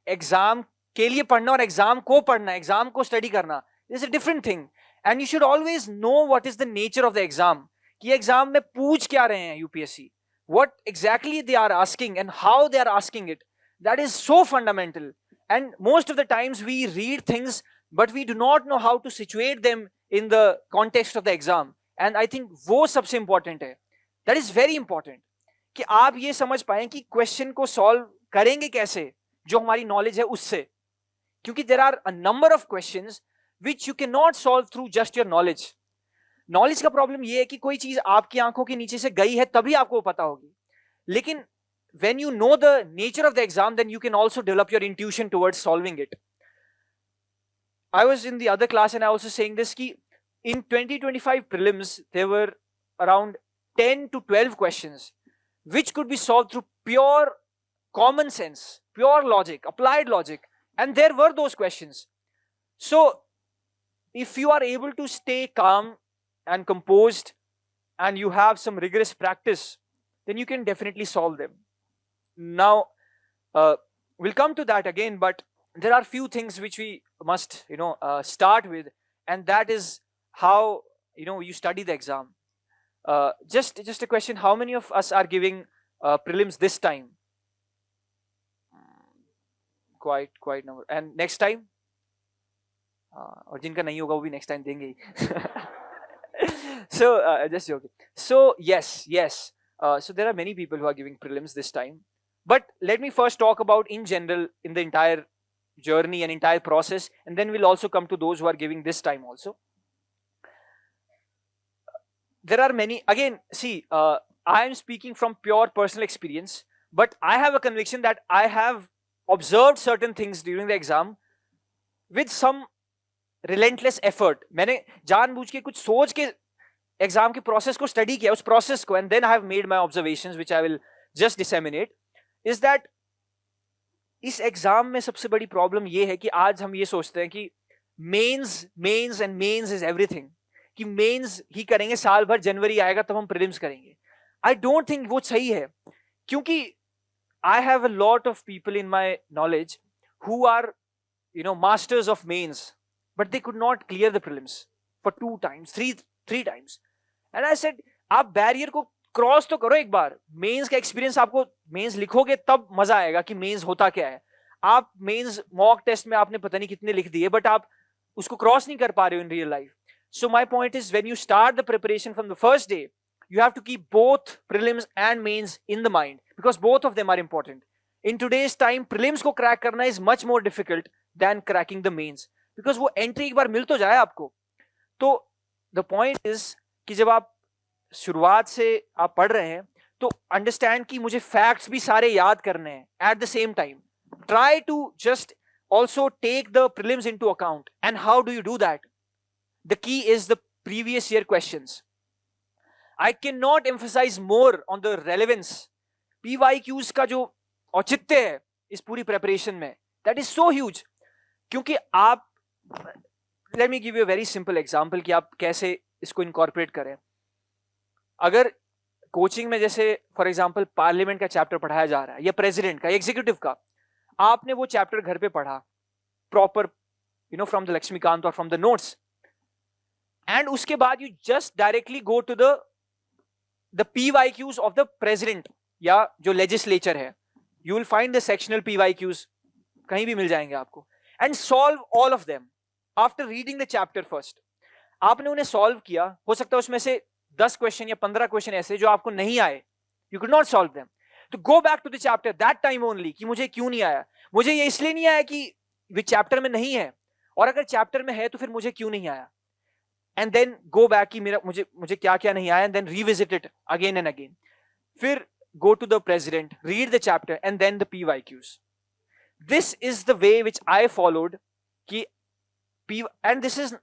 Exam के लिए पढ़ना और exam को पढ़ना, exam को study करना is a different thing. And you should always know what is the nature of the exam. कि exam में पूछ क्या रहे हैं UPSC, what exactly they are asking and how they are asking it. That is so fundamental. And most of the times we read things, but we do not know how to situate them in the context of the exam. And I think वो सबसे important है. That is very important. कि आप ये समझ पाएं कि question को solve करेंगे कैसे जो हमारी knowledge है उससे. क्योंकि there are a number of questions which you cannot solve through just your knowledge. Knowledge का problem ये है कि कोई चीज आपकी आंखों के नीचे से गई है तभी आपको पता होगी. लेकिन when you know the nature of the exam, then you can also develop your intuition towards solving it. I was in the other class and I was also saying this कि in 2025 prelims, there were around 10 to 12 questions which could be solved through pure common sense, pure logic, applied logic. And there were those questions. So if you are able to stay calm and composed and you have some rigorous practice, then you can definitely solve them. Now, we'll come to that again, but there are few things which we must, start with, and that is how, you study the exam. Just a question, how many of us are giving prelims this time? Quite number. And next time? और जिनका नहीं होगा वो भी next time देंगे ही. So just joking. So yes. So there are many people who are giving prelims this time. But let me first talk about in general in the entire journey and entire process, and then we'll also come to those who are giving this time also. There are many, again, see, I am speaking from pure personal experience, but I have a conviction that I have observed certain things during the exam with some relentless effort. मैंने जानबूझ के कुछ सोच के exam के process को study किया, उस process को, and then I have made my observations which I will just disseminate. Is that इस exam में सबसे बड़ी problem ये है कि आज हम ये सोचते हैं कि mains is everything. कि मेंस ही करेंगे, साल भर जनवरी आएगा तब हम प्रीलिम्स करेंगे. आई डोंट थिंक वो सही है, क्योंकि I have a lot of people in my knowledge who are masters of mains, but they could not clear the prelims for 2 times, 3 times. And I said आप barrier को cross तो करो एक बार. मेंस का एक्सपीरियंस, आपको mains लिखोगे तब मजा आएगा कि मेंस होता क्या है. आप मेंस मॉक टेस्ट में आपने पता नहीं कितने लिख दिए, बट आप उसको क्रॉस नहीं कर पा रहे हो in real life. So my point is, when you start the preparation from the first day, you have to keep both prelims and mains in the mind, because both of them are important. In today's time, prelims को crack करना is much more difficult than cracking the mains, because वो entry एक बार मिल तो जाए आपको. तो the point is कि जब आप शुरुआत से आप पढ़ रहे हैं तो understand कि मुझे facts भी सारे याद करने हैं at the same time. Try to just also take the prelims into account. And how do you do that? The key is the previous year questions. I cannot emphasize more on the relevance. PYQs का जो औचित्य है इस पूरी preparation में, that is so huge. क्योंकि आप, let me give you a very simple example कि आप कैसे इसको incorporate करें. अगर कोचिंग में जैसे फॉर एग्जांपल पार्लियामेंट का चैप्टर पढ़ाया जा रहा है या प्रेसिडेंट का, एग्जीक्यूटिव का, आपने वो चैप्टर घर पे पढ़ा proper, you know, from the Laxmikanth और फ्रॉम द नोट्स, एंड उसके बाद you just directly go to the PYQs of the president या जो लेजिस्लेचर है, you will find the sectional PYQs, कहीं भी मिल जाएंगे आपको, and solve all of them after reading the chapter first. आपने उन्हें सॉल्व किया, हो सकता है उसमें से 10 क्वेश्चन या 15 क्वेश्चन ऐसे जो आपको नहीं आए, you could not solve them, तो go back to the chapter that time only, कि मुझे क्यों नहीं आया, मुझे ये इसलिए नहीं आया कि वे चैप्टर में नहीं है, और अगर चैप्टर में है तो फिर मुझे क्यों नहीं आया, एंड देन गो बैक कि मेरा मुझे क्या क्या नहीं आया, and then revisit it again and again. फिर go to the president, read the chapter, and then the PYQs. This is the way which I followed. And this is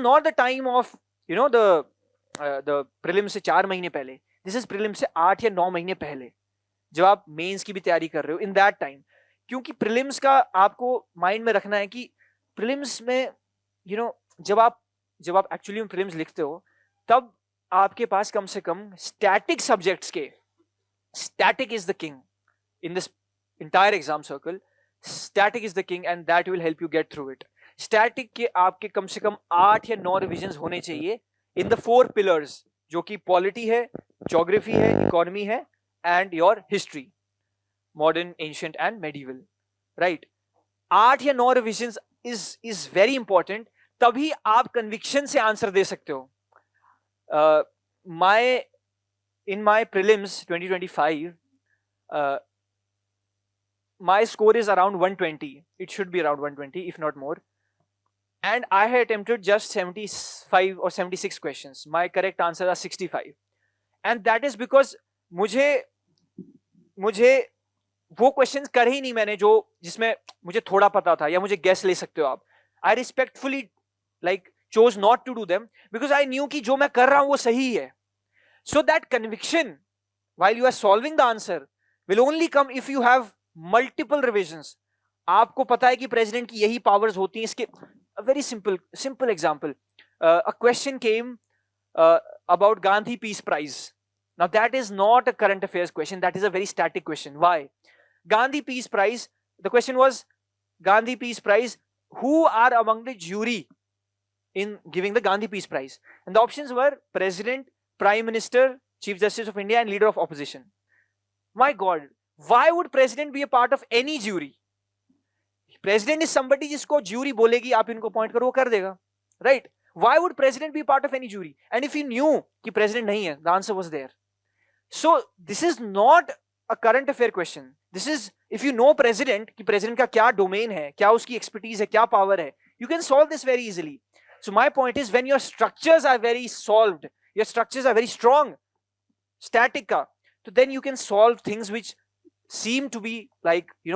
not the time of, you know, the prelims से 4 महीने पहले. This is prelims से 8 या 9 महीने पहले, जब आप mains की भी तैयारी कर रहे हो. In that time, क्योंकि prelims का आपको माइंड में रखना है कि prelims में, you know, जब आप एक्चुअली prelims लिखते हो, तब आपके पास कम से कम स्टैटिक सब्जेक्ट्स के, static is the king in this entire exam circle. Static is the king, and that will help you get through it. Static के आपके कम से कम 8 या 9 revisions होने चाहिए in the 4 pillars, जो कि polity है, geography है, economy है, and your history, modern, ancient and medieval, right? 8 या 9 revisions is very important. तभी आप conviction से answer दे सकते हो. In my prelims 2025, my score is around 120. It should be around 120, if not more. And I had attempted just 75 or 76 questions. My correct answers are 65. And that is because मुझे वो questions करे ही नहीं मैंने जो जिसमें मुझे थोड़ा पता था या मुझे guess ले सकते हो आप. I respectfully chose not to do them because I knew कि जो मैं कर रहा हूँ वो सही है. So that conviction while you are solving the answer will only come if you have multiple revisions. आपको पता है कि प्रेसिडेंट की यही पावर्स होती हैं. इसके a very simple example. A question came about Gandhi Peace Prize. Now that is not a current affairs question. That is a very static question. Why? Gandhi Peace Prize. The question was Gandhi Peace Prize. Who are among the jury in giving the Gandhi Peace Prize? And the options were President, Prime Minister, Chief Justice of India, and Leader of Opposition. My God, why would President be a part of any jury? President is somebody जिसको jury बोलेगी आप इनको point करो वो कर देगा, right? Why would President be a part of any jury? And if he knew कि President नहीं है, the answer was there. So this is not a current affair question. This is if you know President कि President का क्या domain है, क्या उसकी expertise है, क्या power है, you can solve this very easily. So my point is when your structures are very solved, your structures are very strong, static ka, so then you can solve things which seem to be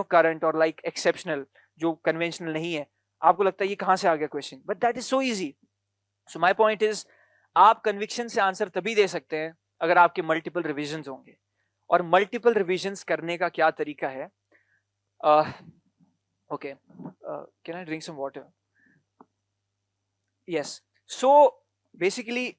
current or exceptional, जो conventional नहीं है. आपको लगता है ये कहाँ से आ गया question, but that is so easy. So my point is आप conviction से answer तभी दे सकते हैं अगर आपके multiple revisions होंगे. और multiple revisions करने का क्या तरीका है? Okay, can I drink some water? Yes. So basically,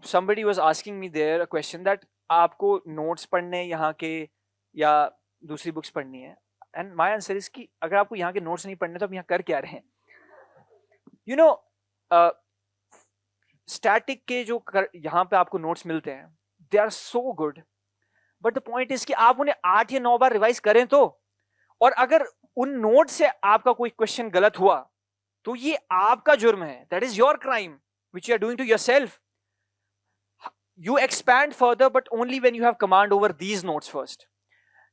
somebody was asking me there a question that आपको notes पढ़ने यहाँ के या दूसरी books पढ़नी है, and my answer is कि अगर आपको यहाँ के notes नहीं पढ़ने तो आप यहाँ कर क्या रहे हैं? Static के जो यहाँ पे आपको notes मिलते हैं, they are so good, but the point is कि आप उन्हें 8 या 9 बार revise करें तो, और अगर उन notes से आपका कोई question गलत हुआ तो ये आपका जुर्म है. That is your crime which you are doing to yourself. You expand further but only when you have command over these notes first.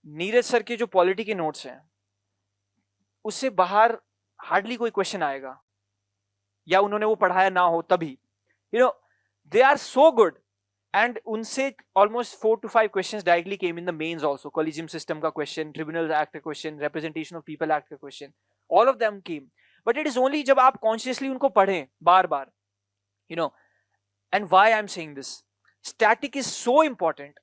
Neeraj sir के जो पॉलिटी के नोट्स हैं उससे बाहर हार्डली कोई क्वेश्चन आएगा, या उन्होंने वो पढ़ाया ना हो तभी. They are so good, and उनसे almost 4 to 5 questions directly came in the mains also. Collegium system का question, Tribunals Act का question, Representation of People Act का question, all of them came. But it is only जब आप consciously उनको पढ़ें बार बार, and why I'm saying this. Static is so important.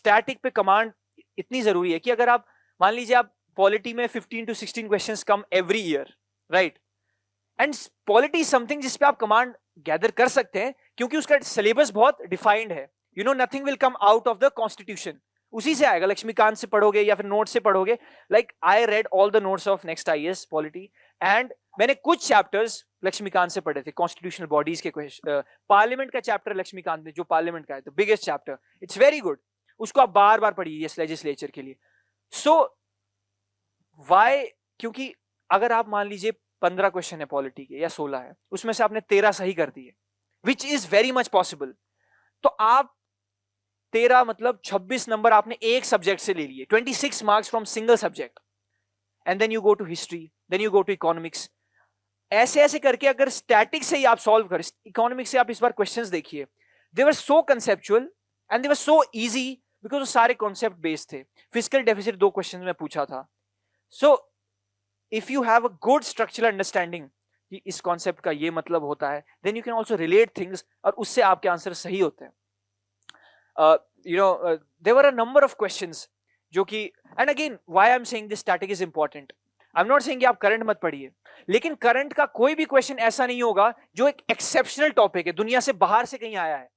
Static पे command इतनी जरूरी है कि अगर आप मान लीजिए आप पॉलिटी में 15 to 16 questions come every year, right? And polity is something जिस पे आप command गैदर कर सकते हैं क्योंकि उसका सिलेबस बहुत डिफाइंड है. You know nothing will come out of the constitution, उसी से आएगा. लक्ष्मीकांत से पढ़ोगे या फिर नोट से पढ़ोगे. Like I read all the notes of next IAS polity and मैंने कुछ चैप्टर्स लक्ष्मीकांत से पढ़े थे. कॉन्स्टिट्यूशनल बॉडीज के पार्लियामेंट का चैप्टर लक्ष्मीकांत ने जो पार्लियामेंट का है, the biggest chapter, it's very good. उसको आप बार बार पढ़िए लेजिस्लेचर के लिए. सो वाई, क्योंकि अगर आप मान लीजिए 15 क्वेश्चन है पॉलिटी के या 16 है, उसमें से आपने 13 सही कर दिए, which is very much possible, तो आप 13 मतलब 26 नंबर आपने एक सब्जेक्ट से ले लिए, 26 marks from single subject. And then you go to history, then you go to economics. ऐसे ऐसे करके अगर स्टैटिक से ही आप सॉल्व करें, इकोनॉमिक्स से आप इस बार क्वेश्चंस देखिए, they were so conceptual and they were so easy because वो सारे कॉन्सेप्ट बेस्ड थे. फिजिकल डेफिसिट 2 क्वेश्चन में पूछा था. So if you have a good structural understanding कि इस कॉन्सेप्ट का ये मतलब होता है, then you can also relate things और उससे आपके आंसर सही होते हैं. You know, there were a number of questions जो कि, and again why I'm saying this static is important. I'm not saying कि आप करंट मत पढ़िए, लेकिन करंट का कोई भी क्वेश्चन ऐसा नहीं होगा जो एक एक्सेप्शनल टॉपिक है, दुनिया से बाहर से कहीं आया है.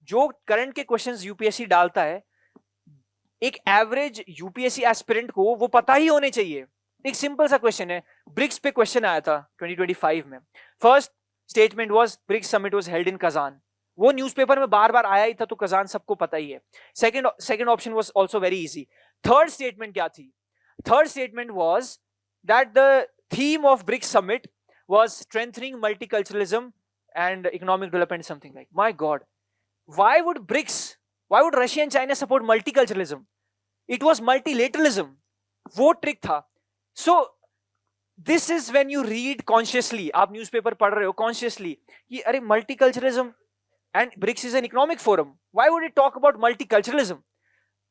जो करंट के क्वेश्चंस यूपीएससी डालता है, एक एवरेज यूपीएससी एस्पिरेंट को वो पता ही होने चाहिए. एक सिंपल सा क्वेश्चन है, ब्रिक्स पे क्वेश्चन आया था 2025 में. First statement was BRICS summit was held in Kazan. वो न्यूज़पेपर में बार बार आया ही था, तो कजान सबको पता ही है. Second option was also very easy. Third statement क्या थी? Third statement was that the theme of BRICS summit was strengthening multiculturalism and economic development, something like. My God, why would Russia and China support multiculturalism? It was multilateralism. वो trick था. So this is when you read consciously. आप newspaper पढ़ रहे हो consciously कि अरे multiculturalism and BRICS is an economic forum. Why would it talk about multiculturalism?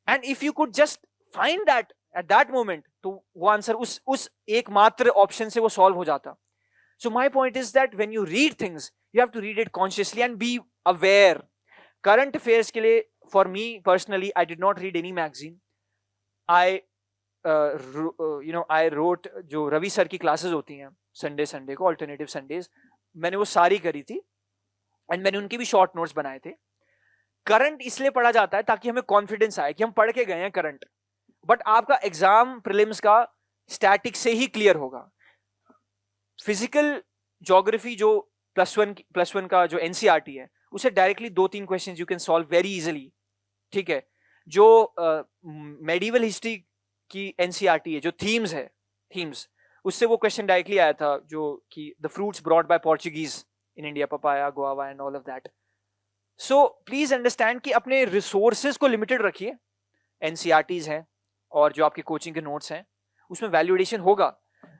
And if you could just find that at that moment, तो वो answer उस एकमात्र ऑप्शन से वो सॉल्व हो जाता. So my point is that when you read things, you have to read it consciously and be aware. Current affairs के लिए, for me personally, I did not read any magazine. I wrote जो Ravi sir की classes होती हैं Sunday को, alternative Sundays, मैंने वो सारी करी थी एंड मैंने उनके भी शॉर्ट नोट्स बनाए थे. करंट इसलिए पढ़ा जाता है ताकि हमें कॉन्फिडेंस आए कि हम पढ़ के गए हैं करंट, बट आपका एग्जाम प्रीलिम्स का स्टैटिक से ही क्लियर होगा. फिजिकल ज्योग्राफी जो प्लस वन का जो एनसीईआरटी है, उसे directly 2-3 question you can solve very easily. ठीक है. जो मेडिवल हिस्ट्री की एनसीईआरटी है, जो थीम्स, उससे वो क्वेश्चन डायरेक्टली आया था, जो कि the fruits brought by Portuguese in India, papaya, guava and all of that. So please understand कि अपने resources को limited रखिए. NCERTs हैं और जो आपके कोचिंग के नोट्स हैं, उसमें वैल्यूएशन होगा.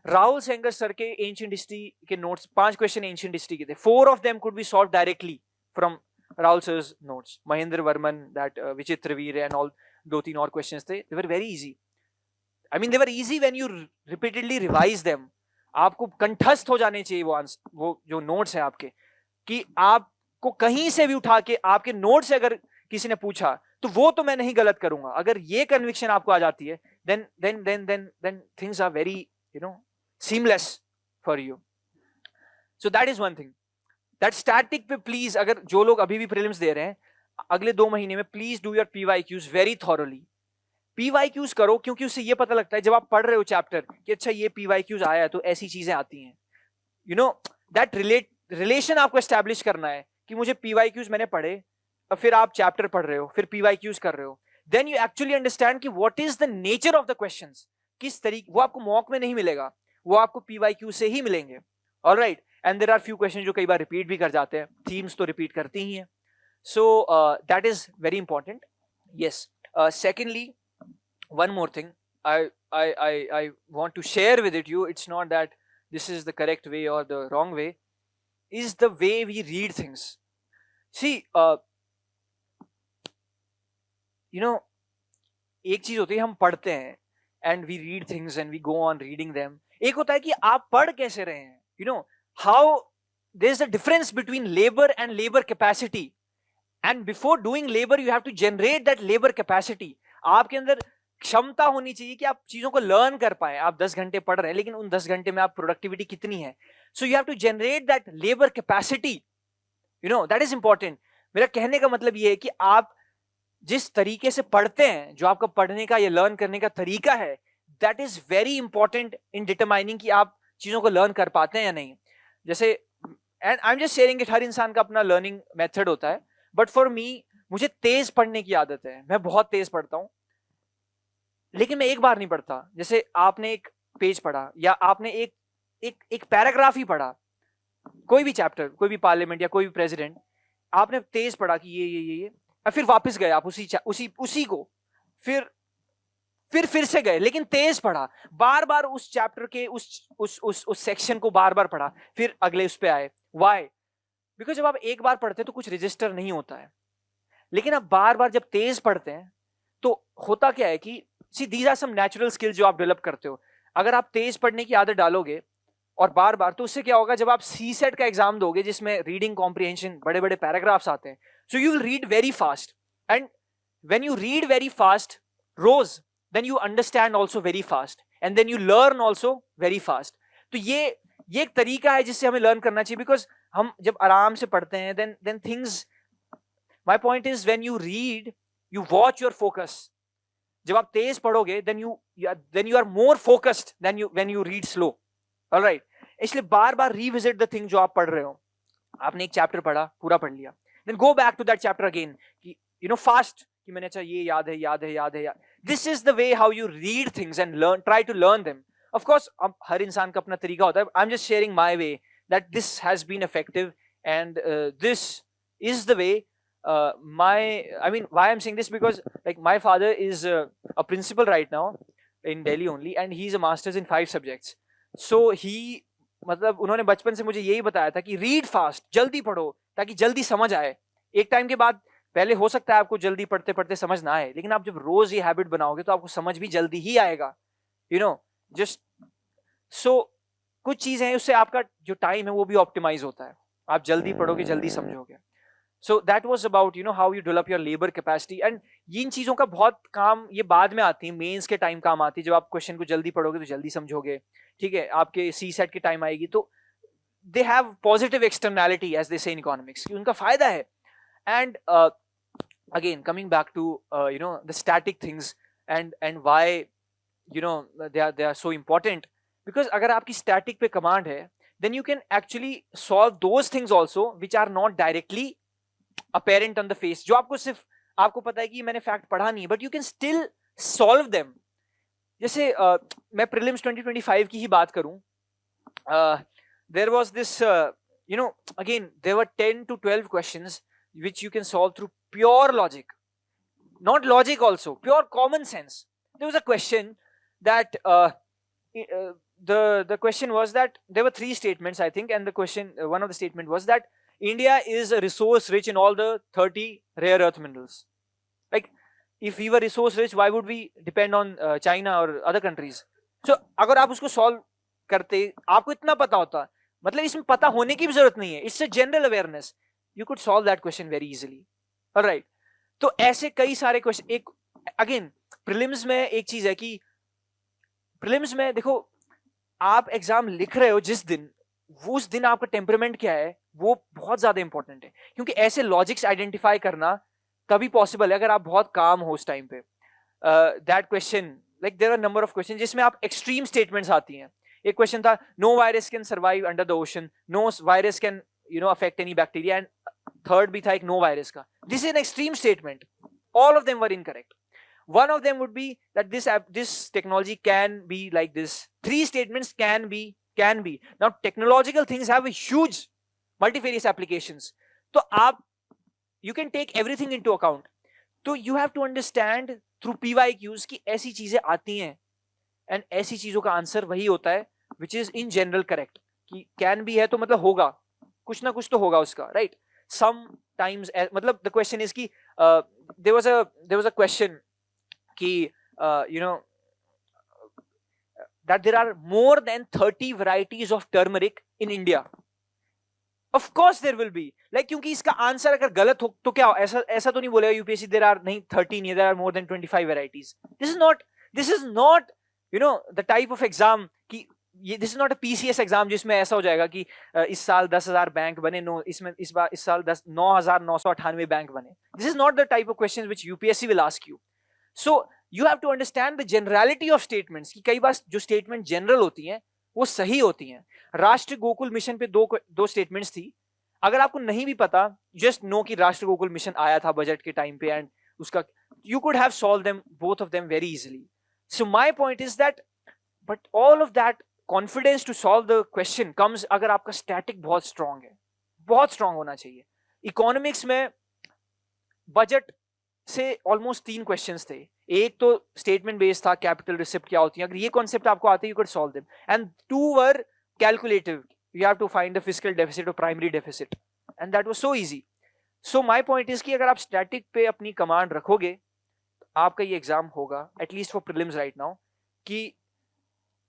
राहुल सेंगर सर के एंशिएंट हिस्ट्री के नोट्स, 5 क्वेश्चन एंशिएंट हिस्ट्री के थे. 4 of them could be solved directly from Rahul sir's notes. Mahendra Varman, that Vichitra Veer and all, 2-3 और questions थे. They were very easy. I mean, they were easy when you repeatedly revise them. आपको कंठस्थ हो जाने चाहिए वो जो notes हैं आपके, कि आपको कहीं से भी उठा के आपके नोट से अगर किसी ने पूछा तो वो तो मैं नहीं गलत करूंगा. अगर ये कन्विक्शन आपको आ जाती है, then things are very, seamless for you. So that is one thing. That static पे प्लीज, अगर जो लोग अभी भी प्रीलिम्स दे रहे हैं, अगले 2 महीने में please do your PYQs very thoroughly. PYQs करो, क्योंकि उससे ये पता लगता है जब आप पढ़ रहे हो चैप्टर कि अच्छा ये PYQs आया है तो ऐसी चीजें आती हैं. दैट रिलेशन आपको एस्टैब्लिश करना है कि मुझे PYQs मैंने पढ़े, और फिर आप चैप्टर पढ़ रहे हो, फिर PYQs कर रहे हो. देन यू एक्चुअली अंडरस्टैंड कि what is the nature of the questions. किस तरीके, वो आपको मॉक में नहीं मिलेगा, वो आपको PYQ से ही मिलेंगे. Alright. And there are few question जो कई बार रिपीट भी कर जाते हैं. थीम्स तो रिपीट करती ही हैं. सो that is very important. Yes. Secondly, one more thing I want to share with you, it's not that this is the correct way or the wrong way, is the way we read things. See, एक चीज होती है हम पढ़ते हैं and we read things and we go on reading them. एक होता है कि आप पढ़ कैसे रहे हैं. How there's a difference between labor and labor capacity, and before doing labor you have to generate that labor capacity. आपके अंदर क्षमता होनी चाहिए कि आप चीजों को लर्न कर पाए. आप 10 घंटे पढ़ रहे हैं, लेकिन उन 10 घंटे में आप प्रोडक्टिविटी कितनी है? So you have to generate that labour capacity. You know that is important. मेरा कहने का मतलब ये है कि आप जिस तरीके से पढ़ते हैं, जो आपका पढ़ने का या लर्न करने का तरीका है, that is very important in determining कि आप चीजों को लर्न कर पाते हैं या नहीं. जैसे and I am just sharing it, हर इंसान का अपना लर्निंग मेथड होता है, बट फॉर मी मुझे तेज पढ़ने की आदत है. मैं बहुत तेज पढ़ता हूं, लेकिन मैं एक बार नहीं पढ़ता. जैसे आपने एक पेज पढ़ा या आपने एक पैराग्राफ ही पढ़ा, कोई भी चैप्टर, कोई भी पार्लियामेंट या कोई भी प्रेसिडेंट, आपने तेज पढ़ा कि ये और फिर वापस गए आप उसी को, फिर से गए, लेकिन तेज पढ़ा, बार बार उस चैप्टर के उस सेक्शन को बार बार पढ़ा, फिर अगले उस पे आए. व्हाई? बिकॉज जब आप एक बार पढ़ते हैं तो कुछ रजिस्टर नहीं होता है, लेकिन आप बार बार जब तेज पढ़ते हैं तो होता क्या है कि see these are some natural skills जो आप डेवलप करते हो. अगर आप तेज पढ़ने की आदत डालोगे और बार बार, तो उससे क्या होगा, जब आप सी सेट का एग्जाम दोगे जिसमें रीडिंग कॉम्प्रिहेंशन, बड़े बड़े पैराग्राफ्स आते हैं, so you will read very fast, and when you read very fast रोज, then you understand also very fast, and then you learn also very fast. तो ये एक तरीका है जिससे हमें लर्न करना चाहिए, बिकॉज हम जब आराम से पढ़ते हैं then things, my point is when you read you watch your focus. जब आप तेज पढ़ोगे then you are more focused than when you read slow. All right, इसलिए बार बार revisit the thing जो आप पढ़ रहे हो. आपने एक चैप्टर पढ़ा, पूरा पढ़ लिया, then go back to that chapter again कि you know fast, कि मैंने अच्छा ये याद है. This is the way how you read things and try to learn them. Of course, हर इंसान का अपना तरीका होता है. I'm just sharing my way that this has been effective, and this is the way. Why I'm saying this, because like my father is a principal right now in Delhi only, and he's a master's in 5 subjects. So मतलब उन्होंने बचपन से मुझे यही बताया था कि read fast, जल्दी पढ़ो ताकि जल्दी समझ आए. एक टाइम के बाद पहले हो सकता है आपको जल्दी पढ़ते पढ़ते समझ ना आए, लेकिन आप जब रोज ये हैबिट बनाओगे तो आपको समझ भी जल्दी ही आएगा. यू नो जस्ट सो कुछ चीजें हैं, उससे आपका जो टाइम है वो भी ऑप्टिमाइज होता है. आप जल्दी पढ़ोगे, जल्दी समझोगे. So that was about you know how you develop your labour capacity. And in चीजों का बहुत काम ये बाद में आती है, मेंस के टाइम काम आती है. जब आप क्वेश्चन को जल्दी पढ़ोगे तो जल्दी समझोगे, ठीक है. आपके सी सेट के टाइम आएगी तो they have positive externality as they say in economics, उनका फायदा है. And again coming back to you know the static things and why you know they are so important, because agar aapki static pe command hai, then you can actually solve those things also which are not directly apparent on the face, jo aapko sirf aapko pata hai ki maine fact padha nahi hai, but you can still solve them. jaise main prelims 2025 ki hi baat karun, there was this you know again there were 10 to 12 questions which you can solve through pure logic, not logic also, pure common sense. There was a question that the question was that there were 3 statements I think, and the question, one of the statement was that India is a resource rich in all the 30 rare earth minerals. Like if we were resource rich, why would we depend on China or other countries? So अगर आप उसको solve करते, आपको इतना पता होता, मतलब इसमें पता होने की भी जरूरत नहीं है, it's a general awareness, you could solve that question very easily. All right, तो ऐसे कई सारे क्वेश्चन. एक अगेन प्रीलिम्स में एक चीज है कि प्रीलिम्स में देखो, आप एग्जाम लिख रहे हो जिस दिन, वो उस दिन आपका टेम्परामेंट क्या है वो बहुत ज्यादा इंपॉर्टेंट है, क्योंकि ऐसे लॉजिक्स आइडेंटिफाई करना तभी पॉसिबल है अगर आप बहुत काम हो उस टाइम पे. That question, like there are number of question जिसमें आप एक्सट्रीम स्टेटमेंट्स आती हैं. एक क्वेश्चन था, no virus can survive under the ocean, no virus can you know affect any bacteria, and third भी था एक नो वायरस का. This is an extreme statement. All of them were incorrect. One of them would be that this technology can be like this. 3 statements can be. Now technological things have a huge multifarious applications. So you can take everything into account. So you have to understand through PYQs कि ऐसी चीजें आती हैं, and ऐसी चीजों का answer वही होता है which is in general correct. कि can be है तो मतलब होगा, कुछ ना कुछ तो होगा उसका, right? Sometimes मतलब the question is कि there was a question कि you know that there are more than 30 varieties of turmeric in India. Of course there will be, like क्योंकि इसका आंसर अगर गलत हो तो क्या हो, ऐसा तो नहीं बोलेगा यूपीएससी there are नहीं 13, there are more than 25 varieties. This is not you know the type of exam कि ये this is not a PCS exam जिसमें ऐसा हो जाएगा कि इस साल 10,000 बैंक बने, नो इसमें इस साल 9,998 बैंक बने. This is not the type of questions which UPSC will ask you. So you have to understand the generality of statements, कि कई बार जो स्टेटमेंट जनरल होती हैं वो सही होती हैं. राष्ट्र गोकुल मिशन पे दो स्टेटमेंट्स थी. अगर आपको नहीं भी पता, जस्ट नो कि राष्ट्र गोकुल मिशन आया था बजट के टाइम पे, एंड उसका you could have solved them, both of them, very easily. So my point is that, but all of that confidence to solve the question comes अगर आपका static बहुत strong है, बहुत strong होना चाहिए. Economics में budget से almost 3 questions थे. एक तो statement based था, capital receipt क्या होती है. अगर ये concept आपको आते, you could solve them. And 2 were calculative. You have to find the fiscal deficit or primary deficit, and that was so easy. So my point is कि अगर आप static पे अपनी command रखोगे, आपका ये एग्जाम होगा, at least for prelims right now. कि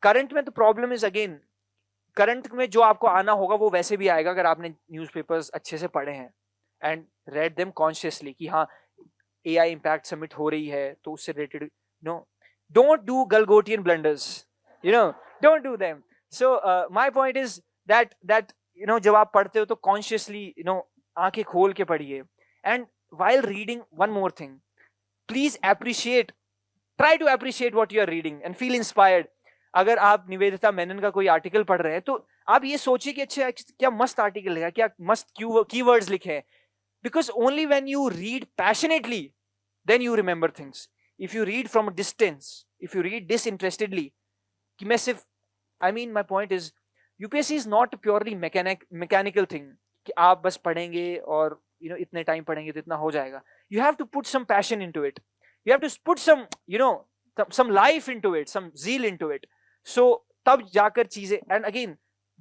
करंट में तो प्रॉब्लम इज, अगेन करंट में जो आपको आना होगा वो वैसे भी आएगा अगर आपने न्यूज़पेपर्स अच्छे से पढ़े हैं एंड रेड देम कॉन्शियसली, कि हाँ एआई इम्पैक्ट सबमिट हो रही है तो उससे related. No, don't do Galgotian blunders, you know, don't do them. So my point is that you know, जब आप पढ़ते हो तो कॉन्शियसली, यू नो, आंखें खोल के पढ़िए. And while reading, one more thing, please appreciate, try to appreciate what you are reading and feel inspired. अगर आप निवेदिता मेनन का कोई आर्टिकल पढ़ रहे हैं तो आप ये सोचिए कि अच्छा क्या मस्त आर्टिकल है, क्या मस्त कीवर्ड्स लिखे हैं. Because only when you read passionately, then you remember things. If you read from a distance, if you read disinterestedly, कि मैं सिर्फ, I mean my point is, UPSC is not a purely mechanical thing कि आप बस पढ़ेंगे और you know इतने time पढ़ेंगे तो इतना हो जाएगा. You have to put some passion into it. You have to put some, you know, some life into it, some zeal into it. So तब जाकर चीजें, and again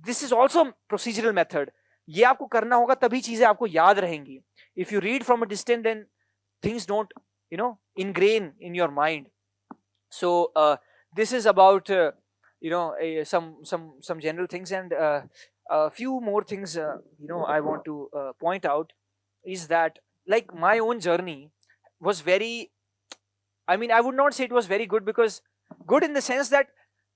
this is also procedural method. ये आपको करना होगा तभी चीजें आपको याद रहेंगी. If you read from a distance, then things don't, you know, ingrain in your mind. So this is about you know some general things, and a few more things you know I want to point out is that, like, my own journey was very, I mean, I would not say it was very good, because good in the sense that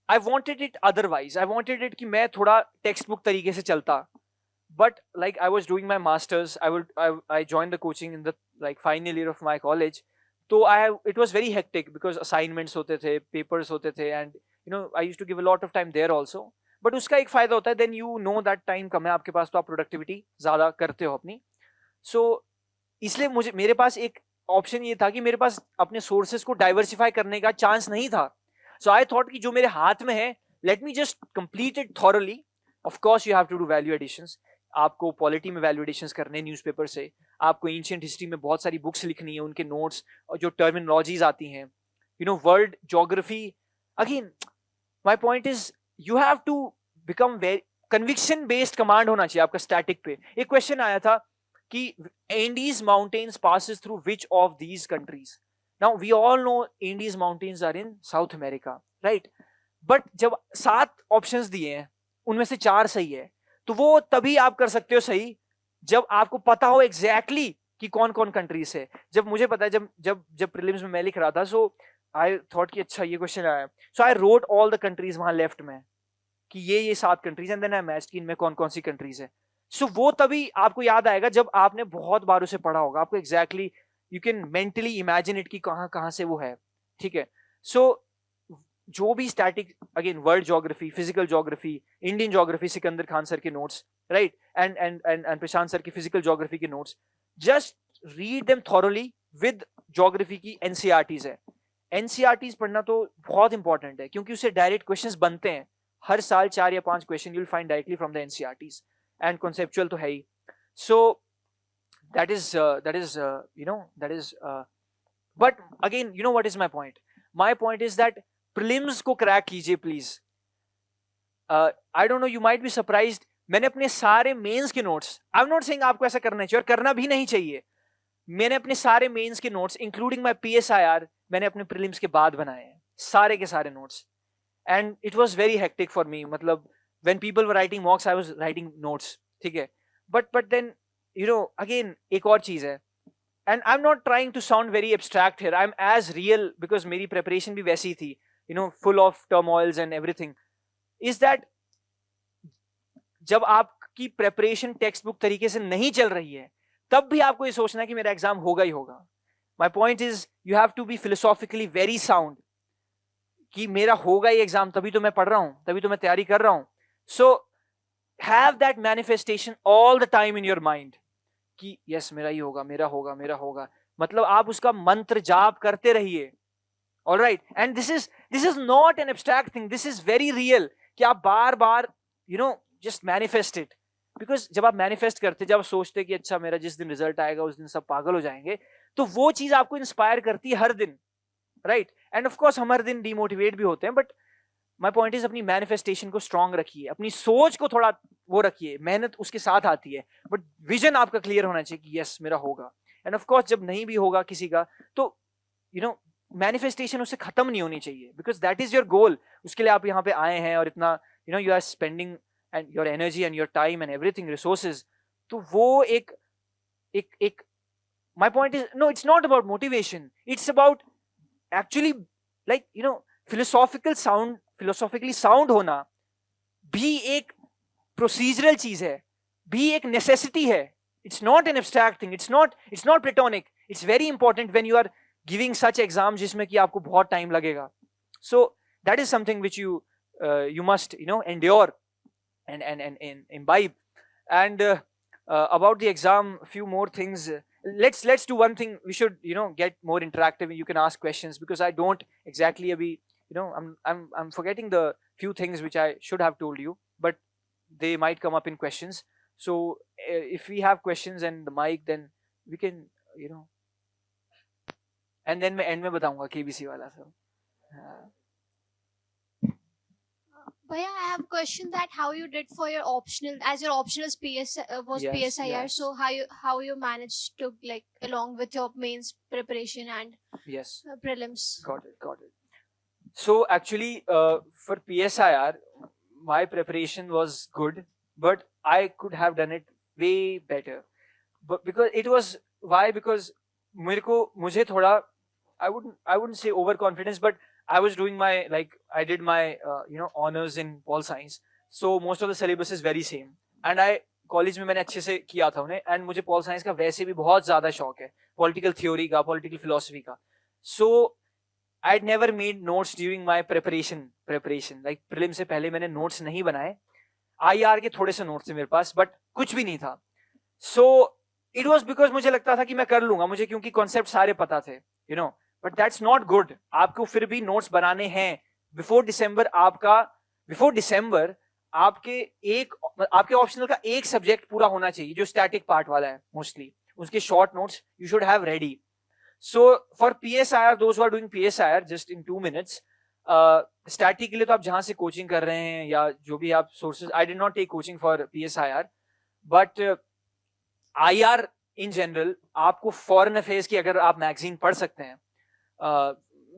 I wanted it otherwise. I wanted it कि मैं थोड़ा textbook तरीके से चलता. But like I was doing my masters, I joined the coaching in the like final year of my college. So it was very hectic because assignments होते थे, papers होते थे, and you know I used to give a lot of time there also. But उसका एक फायदा होता है, then you know that time कम है आपके पास, तो आप productivity ज़्यादा करते हो अपनी. सो इसलिए मेरे पास एक ऑप्शन ये था कि मेरे पास अपने सोर्सेस को डाइवर्सिफाई करने का चांस नहीं था. सो आई थॉट कि जो मेरे हाथ में है, let me just complete it thoroughly. Of course you have to do value additions. आपको पॉलिटी में वैल्यू एडिशंस करने न्यूज़पेपर से, आपको एंशिएंट हिस्ट्री में बहुत सारी बुक्स लिखनी है, उनके नोट्स और जो टर्मिनोलॉजीज आती हैं, you know, world geography. Again my point is you have to become very conviction based command होना चाहिए आपका स्टैटिक पे. एक क्वेश्चन आया था कि Andes mountains passes through which of these countries? Now we all know Andes mountains are in South America, right? But जब 7 options दिए हैं उनमें से 4 सही है, तो वो तभी आप कर सकते हो सही जब आपको पता हो exactly कि कौन कौन countries है. जब मुझे पता है, जब prelims में मैं लिख रहा था, so I thought कि अच्छा ये question आया, so I wrote all the countries वहाँ left में कि ये 7 countries, and then I matched कि इनमें कौन कौन सी countries है. सो वो तभी आपको याद आएगा जब आपने बहुत बार उसे पढ़ा होगा. आपको exactly you can mentally imagine it कि कहाँ से वो है. ठीक है. सो जो भी static, again world geography, physical geography, Indian geography, Sikandar Khan sir के notes, right, and Prashant sir के फिजिकल ज्योग्राफी के notes, just read them thoroughly with geography की एनसीईआरटीज है. एनसीईआरटीज पढ़ना तो बहुत इंपॉर्टेंट है क्योंकि उससे डायरेक्ट क्वेश्चंस बनते हैं. हर साल 4 या 5 question you will find directly from the NCERTs. And conceptual तो है ही. So that is you know, that is but again, you know what is my point? My point is that prelims को crack कीजिए please. I don't know, you might be surprised, मैंने अपने सारे mains के notes, I'm not saying आपको ऐसा करना चाहिए और करना भी नहीं चाहिए, मैंने अपने सारे मेंस के नोट्स इंक्लूडिंग माय PSIR मैंने अपने प्रीलिम्स के बाद बनाए हैं, सारे के सारे notes. And it was very hectic for me. मतलब when people were writing mocks, I was writing notes. ठीक है. But then you know, again एक और चीज है, and I'm not trying to sound very abstract here. I'm as real because मेरी preparation भी वैसी थी, you know, full of turmoils and everything. is that जब आपकी प्रेपरेशन टेक्स्ट बुक तरीके से नहीं चल रही है, तब भी आपको ये सोचना है कि मेरा एग्जाम होगा ही होगा. My point is, you have to be philosophically very sound. कि मेरा होगा ही एग्जाम, तभी तो मैं पढ़ रहा हूं, तभी तो मैं तैयारी कर रहा हूं. So have that manifestation all the time in your mind. कि yes, मेरा ही होगा, मेरा होगा, मेरा होगा. मतलब आप उसका मंत्र जाप करते रहिए. All right, and this is not an abstract thing. This is very real. कि आप बार बार just manifest it. Because जब आप manifest करते, जब आप सोचते कि अच्छा मेरा जिस दिन रिजल्ट आएगा उस दिन सब पागल हो जाएंगे, तो वो चीज आपको इंस्पायर करती है हर दिन, राइट? एंड ऑफ कोर्स हम हर दिन डिमोटिवेट भी होते हैं, बट माय पॉइंट इज अपनी मैनिफेस्टेशन को स्ट्रांग रखिए, अपनी सोच को थोड़ा वो रखिए, मेहनत उसके साथ आती है, बट विजन आपका क्लियर होना चाहिए कि यस मेरा होगा. एंड ऑफ कोर्स जब नहीं भी होगा किसी का, तो मैनिफेस्टेशन उससे खत्म नहीं होनी चाहिए, because that is your goal. उसके लिए आप यहाँ पे आए हैं और इतना you are spending and your energy and your time and everything, resources. तो वो एक my point is, no, it's not about motivation. It's about actually philosophically sound होना भी एक procedural चीज है, भी एक necessity है. It's not an abstract thing. It's not platonic. It's very important when you are giving such exams जिसमें कि आपको बहुत time लगेगा. So that is something which you must endure and imbibe. And about the exam, a few more things. Let's do one thing. We should get more interactive. You can ask questions, because I don't exactly I'm forgetting the few things which I should have told you, but they might come up in questions. So if we have questions and the mic, then we can and then मैं end में बताऊंगा KBC वाला सब. Bhaiya, I have a question that how you did for your optional, as your optional was Yes, PSIR. yes. So how you managed to along with your mains preparation and Yes, prelims. got it. So actually for PSIR my preparation was good, but I could have done it way better. But because it was, why? Because मुझे थोड़ा, I wouldn't say overconfidence, but I was doing my I did my honors in pol science, so most of the syllabus is very same, and I college में मैंने अच्छे से किया था उन्हें, and मुझे pol science का वैसे भी बहुत ज़्यादा शौक है, political theory का, political philosophy का. So I'd never made notes during my preparation. Like prelim से पहले मैंने notes नहीं बनाए. IR के थोड़े से notes थे मेरे पास, but कुछ भी नहीं था. So it was because मुझे लगता था कि मैं कर लूंगा, मुझे क्योंकि concept सारे पता थे, but that's not good. आपको फिर भी notes बनाने हैं. Before December आपके optional का एक subject पूरा होना चाहिए, जो static part वाला है mostly. उसके short notes you should have ready. So for PSIR, those who are doing PSIR, just in 2 minutes, static के लिए तो आप जहाँ से coaching कर रहे हैं या जो भी आप sources, I did not take coaching for PSIR, but IR in general, आपको foreign affairs की अगर आप magazine पढ़ सकते हैं,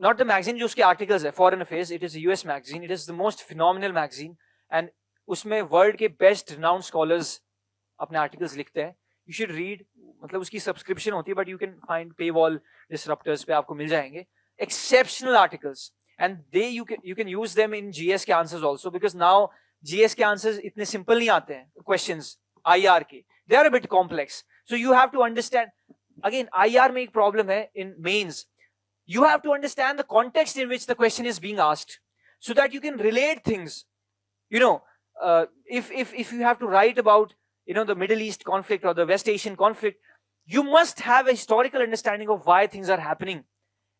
not the magazine जो उसके articles है, foreign affairs, it is a US magazine, it is the most phenomenal magazine, and उसमें world के best renowned scholars अपने articles लिखते हैं. You should read, मतलब उसकी subscription होती है, but you can find paywall disruptors पे आपको मिल जाएंगे. Exceptional articles, and you can use them in GS के answers also, because now GS के answers इतने simple नहीं आते हैं, questions IR के, they are a bit complex. So you have to understand, again IR में एक problem है in mains. You have to understand the context in which the question is being asked, so that you can relate things. If you have to write about the Middle East conflict or the West Asian conflict, you must have a historical understanding of why things are happening,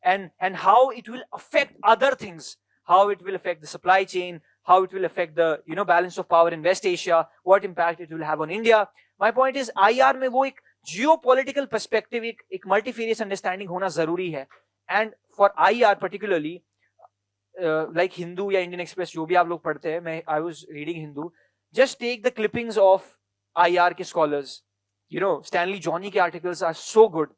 and how it will affect other things, how it will affect the supply chain, how it will affect the balance of power in West Asia, what impact it will have on India. My point is, IR में वो एक geopolitical perspective, एक multifarious understanding होना जरूरी है. And for IR particularly, like Hindu या Indian Express जो भी आप लोग पढ़ते हैं, I was reading Hindu, just take the clippings of IR के scholars. Stanley Johnny के articles are so good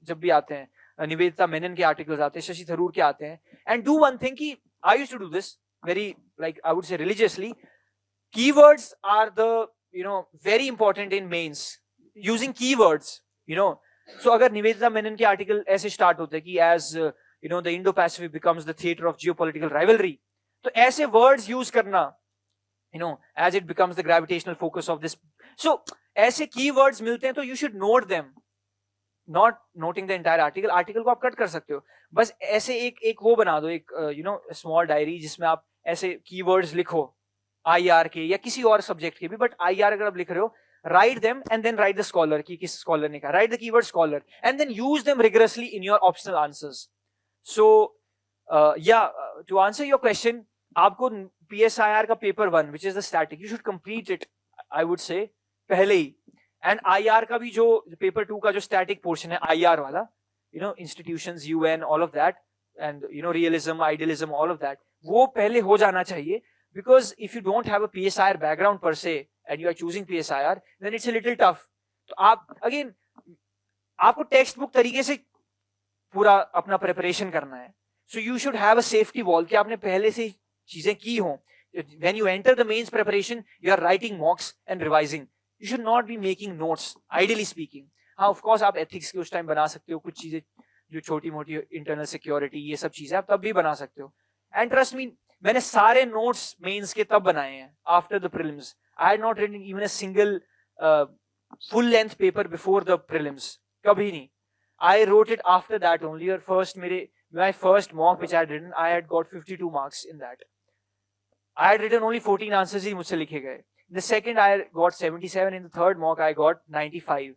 जब भी आते हैं, निवेदिता मेनन के articles आते हैं, शशि थरूर के आते हैं. And do one thing कि I used to do this very, I would say religiously. Keywords are the very important in mains. Using keywords, So अगर निवेदिता मेनन के article ऐसे start होते हैं कि as the Indo-Pacific becomes the theater of geopolitical rivalry, तो ऐसे words use करना you know, as it becomes the gravitational focus of this. So ऐसे keywords मिलते हैं तो you should note them, not noting the entire article. Article को आप cut कर सकते हो, बस ऐसे एक वो बना दो, एक you know small diary जिसमें आप ऐसे keywords लिखो IR के या किसी और subject के भी, but IR अगर आप लिख रहे हो, write them and then write the scholar कि किस scholar ने कहा, write the keyword scholar and then use them rigorously in your optional answers. So to answer your question, आपको PSIR का paper 1 which is the static, you should complete it, I would say पहले ही. And IR का भी जो paper 2 का जो static portion है IR वाला, you know, institutions, UN, all of that, and you know, realism, idealism, all of that, वो पहले हो जाना चाहिए. Because if you don't have a PSIR background per se and you are choosing PSIR, then it's a little tough. तो आप again आपको textbook तरीके से पूरा अपना preparation करना है. So you should have a safety wall कि आपने पहले से चीजें की हों. When you enter the mains preparation, you are writing mocks and revising. You should not be making notes, ideally speaking. हाँ, of course आप ethics के उस time बना सकते हो, कुछ चीजें जो छोटी मोटी internal security ये सब चीजें आप तब भी बना सकते हो. And trust me, मैंने सारे notes mains के तब बनाए हैं after the prelims. I had not written even a single full length paper before the prelims. कभी नहीं. I wrote it after that only. Or first my first mock which I had written, I had got 52 marks in that. I had written only 14 answers ही मुझसे लिखे गए. The second I got 77. In the third mock I got 95.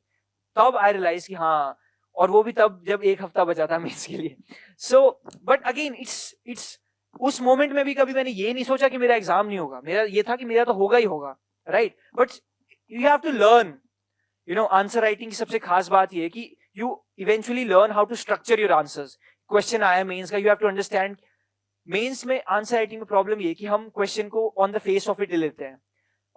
तब I realized कि हाँ, और वो भी तब जब एक हफ्ता बचा था मेंस के लिए. So, but again, it's उस मोमेंट में भी कभी मैंने ये नहीं सोचा कि मेरा एग्जाम नहीं होगा. मेरा ये था कि मेरा तो होगा ही होगा, right? But you have to learn. You know, answer writing की सबसे खास बात ये है कि you eventually learn how to structure your answers. Question आया मेंस का, you have to understand. Mains में आंसर राइटिंग में प्रॉब्लम ये कि हम क्वेश्चन को on the face of it लेते हैं.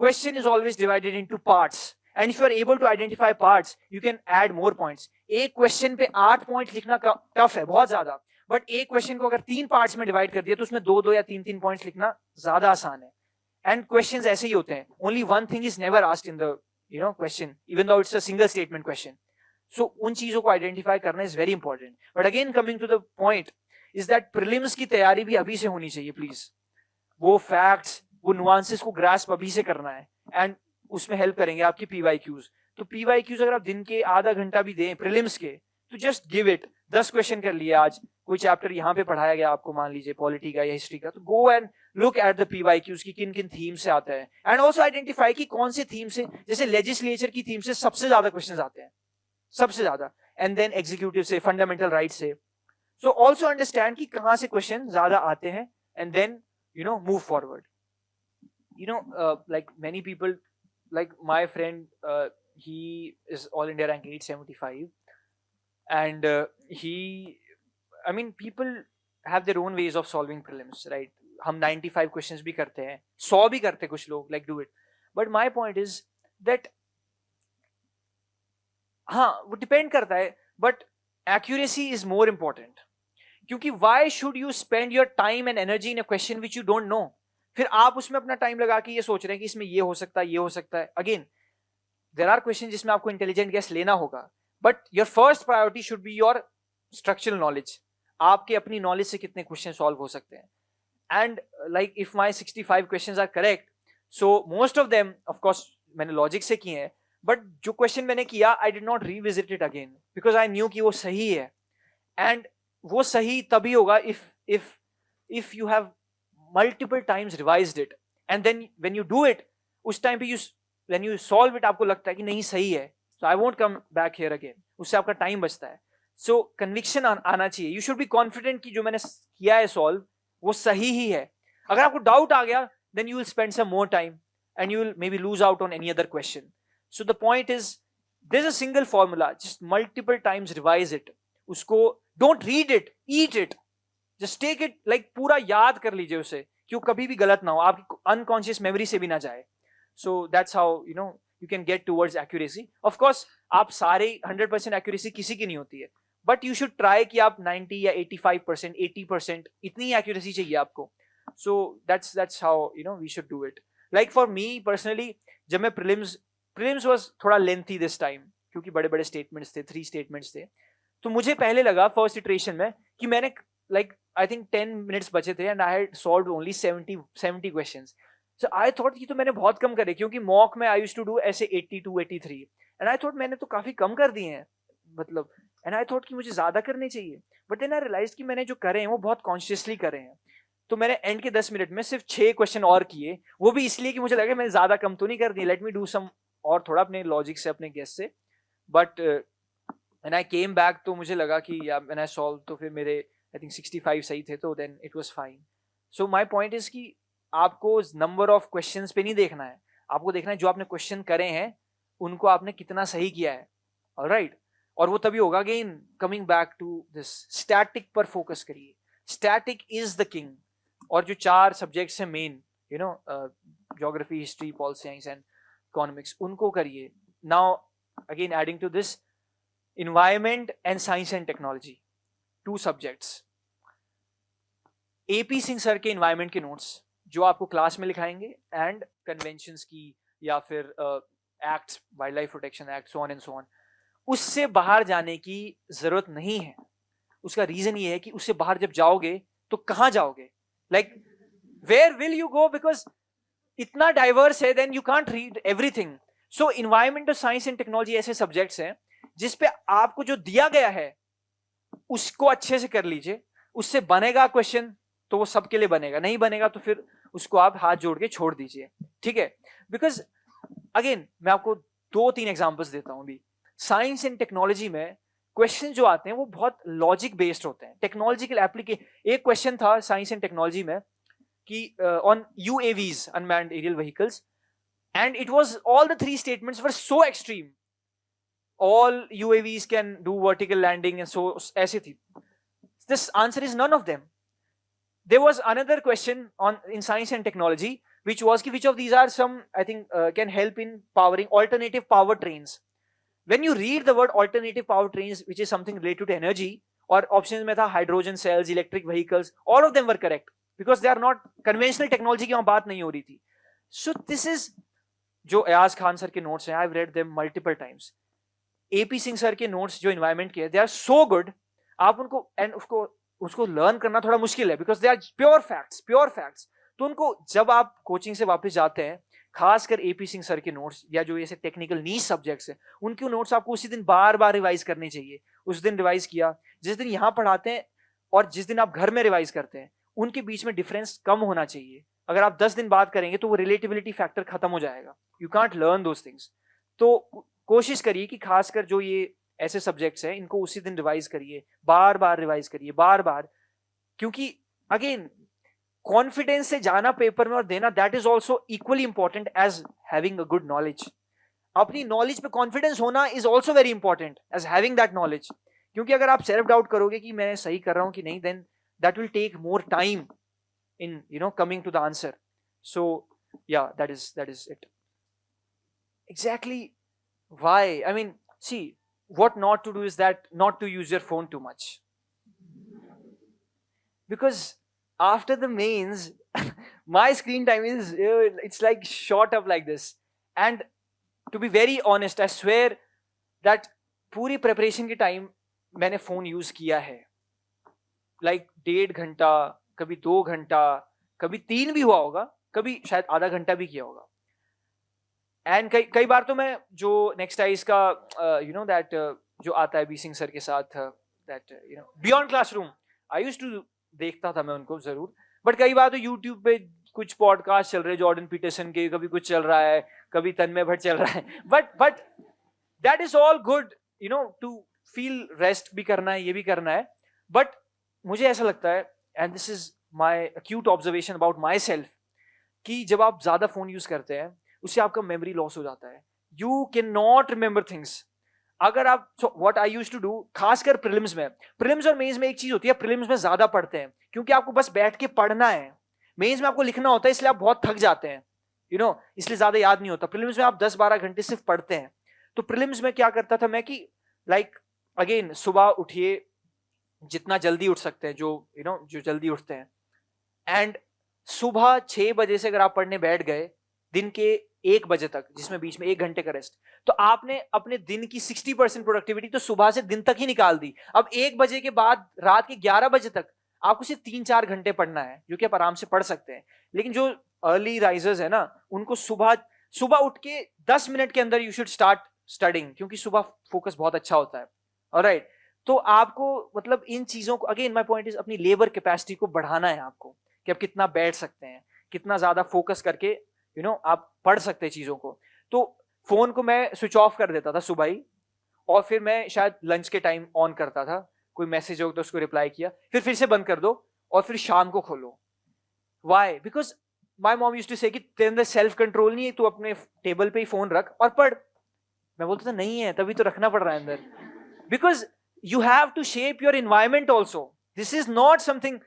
Question is always divided into parts, and if you are able to identify parts, you can add more points. एक question पे 8 पॉइंट लिखना टफ है, बहुत ज्यादा. बट एक क्वेश्चन को अगर 3 पार्ट्स में डिवाइड कर दिया तो उसमें 2 या 3 पॉइंट्स लिखना ज्यादा आसान है. एंड क्वेश्चंस ऐसे ही होते हैं. Only one thing is never asked in the question, even though it's a single statement question. So उन चीजों को आइडेंटिफाई करना is very important. But again coming to the point is that prelims की तैयारी भी अभी से होनी चाहिए प्लीज. वो फैक्ट्स, वो नुआंसेस को ग्रास्प अभी से करना है, एंड उसमें हेल्प करेंगे आपकी PYQs. तो PYQs अगर आप दिन के आधा घंटा भी दें प्रीलिम्स के, तो जस्ट गिव इट. 10 क्वेश्चन कर लिए आज, कोई चैप्टर यहाँ पे पढ़ाया गया आपको, मान लीजिए पॉलिटी का या हिस्ट्री का, तो go and look at the PYQs की किन किन थीम से आता है, एंड ऑल्सो आइडेंटिफाई कि कौन से थीम से, जैसे लेजिस्लेचर की थीम से सबसे ज्यादा क्वेश्चन आते हैं, सबसे ज्यादा, एंड देन एग्जीक्यूटिव से, फंडामेंटल राइट से. सो ऑल्सो अंडरस्टैंड कि कहाँ से क्वेश्चन ज्यादा आते हैं, and then move forward. Like many people, like my friend, he is all India rank 875, and people have their own ways of solving prelims, right? हम 95 questions भी करते हैं, 100 भी करते हैं कुछ लोग, like do it. But my point is that हाँ, वो depend करता है, but accuracy is more important. क्योंकि why should you spend your time and energy in a question which you don't know? फिर आप उसमें अपना टाइम लगा के ये सोच रहे हैं कि इसमें ये हो सकता है, ये हो सकता है. अगेन देयर आर क्वेश्चन जिसमें आपको इंटेलिजेंट गेस लेना होगा, but your first priority should be your structural knowledge. आपके अपनी नॉलेज से कितने क्वेश्चन सॉल्व हो सकते हैं. And like if my 65 question are correct, so most of them of course मैंने लॉजिक से किए हैं, बट जो क्वेश्चन मैंने किया I did not revisit it again because I knew कि वो सही है. एंड वो सही तभी होगा if you have multiple times revised it, and then when you do it, उस टाइम पे when you solve it आपको लगता है कि नहीं सही है, so I won't come back here again. उससे आपका टाइम बचता है. So conviction आना चाहिए. You should be confident कि जो मैंने किया है solve वो सही ही है. अगर आपको डाउट आ गया, then you will spend some more time and you will maybe lose out on any other question. So the point is, there's a single formula, just multiple times revise it. उसको don't read it, eat it. Just take it, like पूरा याद कर लीजिए उसे, क्यों कभी भी गलत ना हो, आपकी अनकॉन्शियस मेमोरी से भी ना जाए. So that's how you can get towards accuracy. Of course आप सारे 100% accuracy किसी की नहीं होती है, but you should try कि आप 90 या 85%, 80% इतनी accuracy चाहिए आपको. So that's how we should do it. Like for me personally, जब मैं prelims was थोड़ा lengthy this time क्योंकि बड़े statements थे, 3 statements थे. तो मुझे पहले लगा first iteration में कि मैंने like I think 10 minutes बचे थे and I had solved only 70 questions. So I thought कि तो मैंने बहुत कम करे, क्योंकि मॉक में I used to do ऐसे 82, 83, and I thought मैंने तो काफी कम कर दिए हैं, मतलब, and I thought कि मुझे ज्यादा करने चाहिए, but then I realized कि मैंने जो करे हैं वो बहुत कॉन्शियसली करे हैं. तो मैंने एंड के 10 मिनट में सिर्फ 6 क्वेश्चन और किए, वो भी इसलिए कि मुझे लगा मैंने ज्यादा कम तो नहीं कर दिए, लेट मी डू सम और थोड़ा अपने लॉजिक से, अपने गेस से. But when I came back तो मुझे लगा कि या व्हेन आई सॉल्व तो फिर मेरे आई थिंक 65 सही थे, तो then it was fine. So my point is कि आपको नंबर ऑफ क्वेश्चंस पे नहीं देखना है, आपको देखना है जो आपने क्वेश्चन करे हैं उनको आपने कितना सही किया है. ऑलराइट, और वो तभी होगा. Again coming back to this, static पर फोकस करिए. Static is the king. और जो 4 सब्जेक्ट्स हैं main, you know, geography, history, pol science and economics, उनको करिए. Now again adding to this, environment and science and technology, 2 subjects. AP Singh sir के environment के notes जो आपको क्लास में लिखाएंगे, and conventions की या फिर acts, wildlife protection act, so on and so on, उससे बाहर जाने की जरूरत नहीं है. उसका रीजन ये है कि उससे बाहर जब जाओगे तो कहाँ जाओगे, like where will you go, because इतना डाइवर्स है, then you can't read everything. So environmental science and technology ऐसे सब्जेक्ट्स हैं जिसपे आपको जो दिया गया है उसको अच्छे से कर लीजिए. उससे बनेगा क्वेश्चन तो वो सबके लिए बनेगा, नहीं बनेगा तो फिर उसको आप हाथ जोड़ के छोड़ दीजिए, ठीक है. बिकॉज अगेन मैं आपको 2-3 एग्जांपल्स देता हूं. अभी साइंस एंड टेक्नोलॉजी में क्वेश्चन जो आते हैं वो बहुत लॉजिक बेस्ड होते हैं, टेक्नोलॉजिकल एप्लीकेशन. एक क्वेश्चन था साइंस एंड टेक्नोलॉजी में कि on UAVs, unmanned aerial vehicles, and it was all the 3 statements were so extreme. All UAVs can do vertical landing and so ऐसे थी. This answer is none of them. There was another question on in science and technology which was which of these are some, I think, can help in powering alternative power trains. When you read the word alternative power trains, which is something related to energy, or options में था hydrogen cells, electric vehicles, all of them were correct because they are not conventional technology की वहाँ बात नहीं हो रही थी. So this is जो अयाज खान सर के notes हैं, I've read them multiple times. AP Singh sir के नोट्स जो एनवायरनमेंट के, दे आर सो गुड. आप उनको एंड उसको लर्न करना थोड़ा मुश्किल है because they are pure facts. तो उनको जब आप कोचिंग से वापस जाते हैं, खासकर AP सिंह सर के नोट्स या जो ऐसे टेक्निकल नीश सब्जेक्ट्स हैं, उनके नोट्स आपको उसी दिन बार बार रिवाइज करने चाहिए. उस दिन रिवाइज किया, जिस दिन यहाँ पढ़ाते हैं और जिस दिन आप घर में रिवाइज करते हैं, उनके बीच में डिफरेंस कम होना चाहिए. अगर आप 10 दिन बाद करेंगे तो वो रिलेटिविलिटी फैक्टर खत्म हो जाएगा. You can't learn those things. तो कोशिश करिए कि खासकर जो ये ऐसे सब्जेक्ट्स हैं इनको उसी दिन रिवाइज करिए, बार बार रिवाइज करिए, बार बार. क्योंकि अगेन कॉन्फिडेंस से जाना पेपर में और देना, that is also equally important as having a good knowledge. अपनी नॉलेज पे कॉन्फिडेंस होना is also very important as having that knowledge. क्योंकि अगर आप सेल्फ डाउट करोगे कि मैं सही कर रहा हूं कि नहीं, then that will take more time in coming to the answer. So yeah, that is it. Exactly why, I mean, see, what not to do is that not to use your phone too much, because after the mains my screen time is it's like shot up like this. And to be very honest, I swear that पूरी preparation के time मैंने phone use किया है, like 1.5 घंटा, कभी 2 घंटा, कभी 3 भी हुआ होगा, कभी शायद आधा घंटा भी किया होगा. एंड कई बार तो मैं जो नेक्स्ट आइज का दैट जो आता है बी सिंह सर के साथ, that beyond classroom, I used to देखता था मैं उनको जरूर. बट कई बार तो यूट्यूब पे कुछ पॉडकास्ट चल रहे हैं जॉर्डन पीटरसन के, कभी कुछ चल रहा है, कभी तन्मय भट्ट चल रहा है. But that is all good, to feel rest भी करना है, ये भी करना है. बट मुझे ऐसा लगता है, and this is my acute observation about my self, कि जब आप ज्यादा फोन यूज करते हैं उससे आपका मेमोरी लॉस हो जाता है. You can not remember things. अगर आप what I used to do, खासकर प्रीलिम्स और मेंस में एक चीज होती है, प्रीलिम्स में ज्यादा पढ़ते हैं क्योंकि आपको बस बैठ के पढ़ना है. मेंस में आपको लिखना होता है, इसलिए आप बहुत थक जाते हैं, इसलिए ज्यादा याद नहीं होता. प्रीलिम्स में आप 10-12 घंटे सिर्फ पढ़ते हैं. तो प्रीलिम्स में क्या करता था मैं कि अगेन सुबह उठिए, जितना जल्दी उठ सकते हैं, जो जल्दी उठते हैं, एंड सुबह 6 बजे से अगर आप पढ़ने बैठ गए दिन के 1 बजे तक, जिसमें बीच में 1 घंटे का रेस्ट, तो आपने अपने दिन की 60% प्रोडक्टिविटी तो सुबह से दिन तक ही निकाल दी. अब 1 बजे के बाद रात के 11 बजे तक आपको सिर्फ 3-4 घंटे पढ़ना है, जो कि आप आराम से पढ़ सकते हैं। लेकिन जो अर्ली राइजर्स है ना, उनको सुबह उठ के 10 मिनट के अंदर यू शुड स्टार्ट स्टडिंग, क्योंकि सुबह फोकस बहुत अच्छा होता है। ऑलराइट, तो आपको मतलब इन चीजों को, अगेन माय पॉइंट इज, अपनी लेबर कैपेसिटी को बढ़ाना है आपको, कि आप कितना बैठ सकते हैं, कितना ज्यादा फोकस करके आप पढ़ सकते हैं चीजों को। तो फोन को मैं स्विच ऑफ कर देता था सुबह ही, और फिर मैं शायद लंच के टाइम ऑन करता था, कोई मैसेज हो तो उसको रिप्लाई किया, फिर से बंद कर दो और फिर शाम को खोलो। Why? Because my mom used to say कि तेरे अंदर सेल्फ कंट्रोल नहीं है, तू अपने टेबल पे ही फोन रख और पढ़। मैं बोलता था नहीं है, तभी तो रखना पड़ रहा है अंदर, because you have to shape your environment also. This is not something,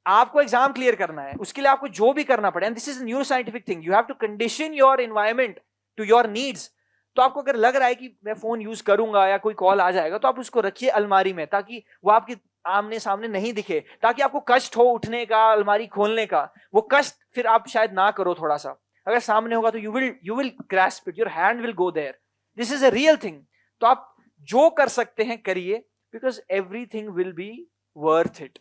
आपको एग्जाम क्लियर करना है, उसके लिए आपको जो भी करना पड़े, and this is new scientific thing, you have to condition your environment to your needs. तो आपको अगर लग रहा है कि मैं फोन यूज करूंगा या कोई कॉल आ जाएगा, तो आप उसको रखिए अलमारी में, ताकि वो आपके आमने सामने नहीं दिखे, ताकि आपको कष्ट हो उठने का, अलमारी खोलने का। वो कष्ट फिर आप शायद ना करो थोड़ा सा, अगर सामने होगा तो you will grasp it, your hand will go there. This is a real thing. तो आप जो कर सकते हैं करिए, because everything will be worth it,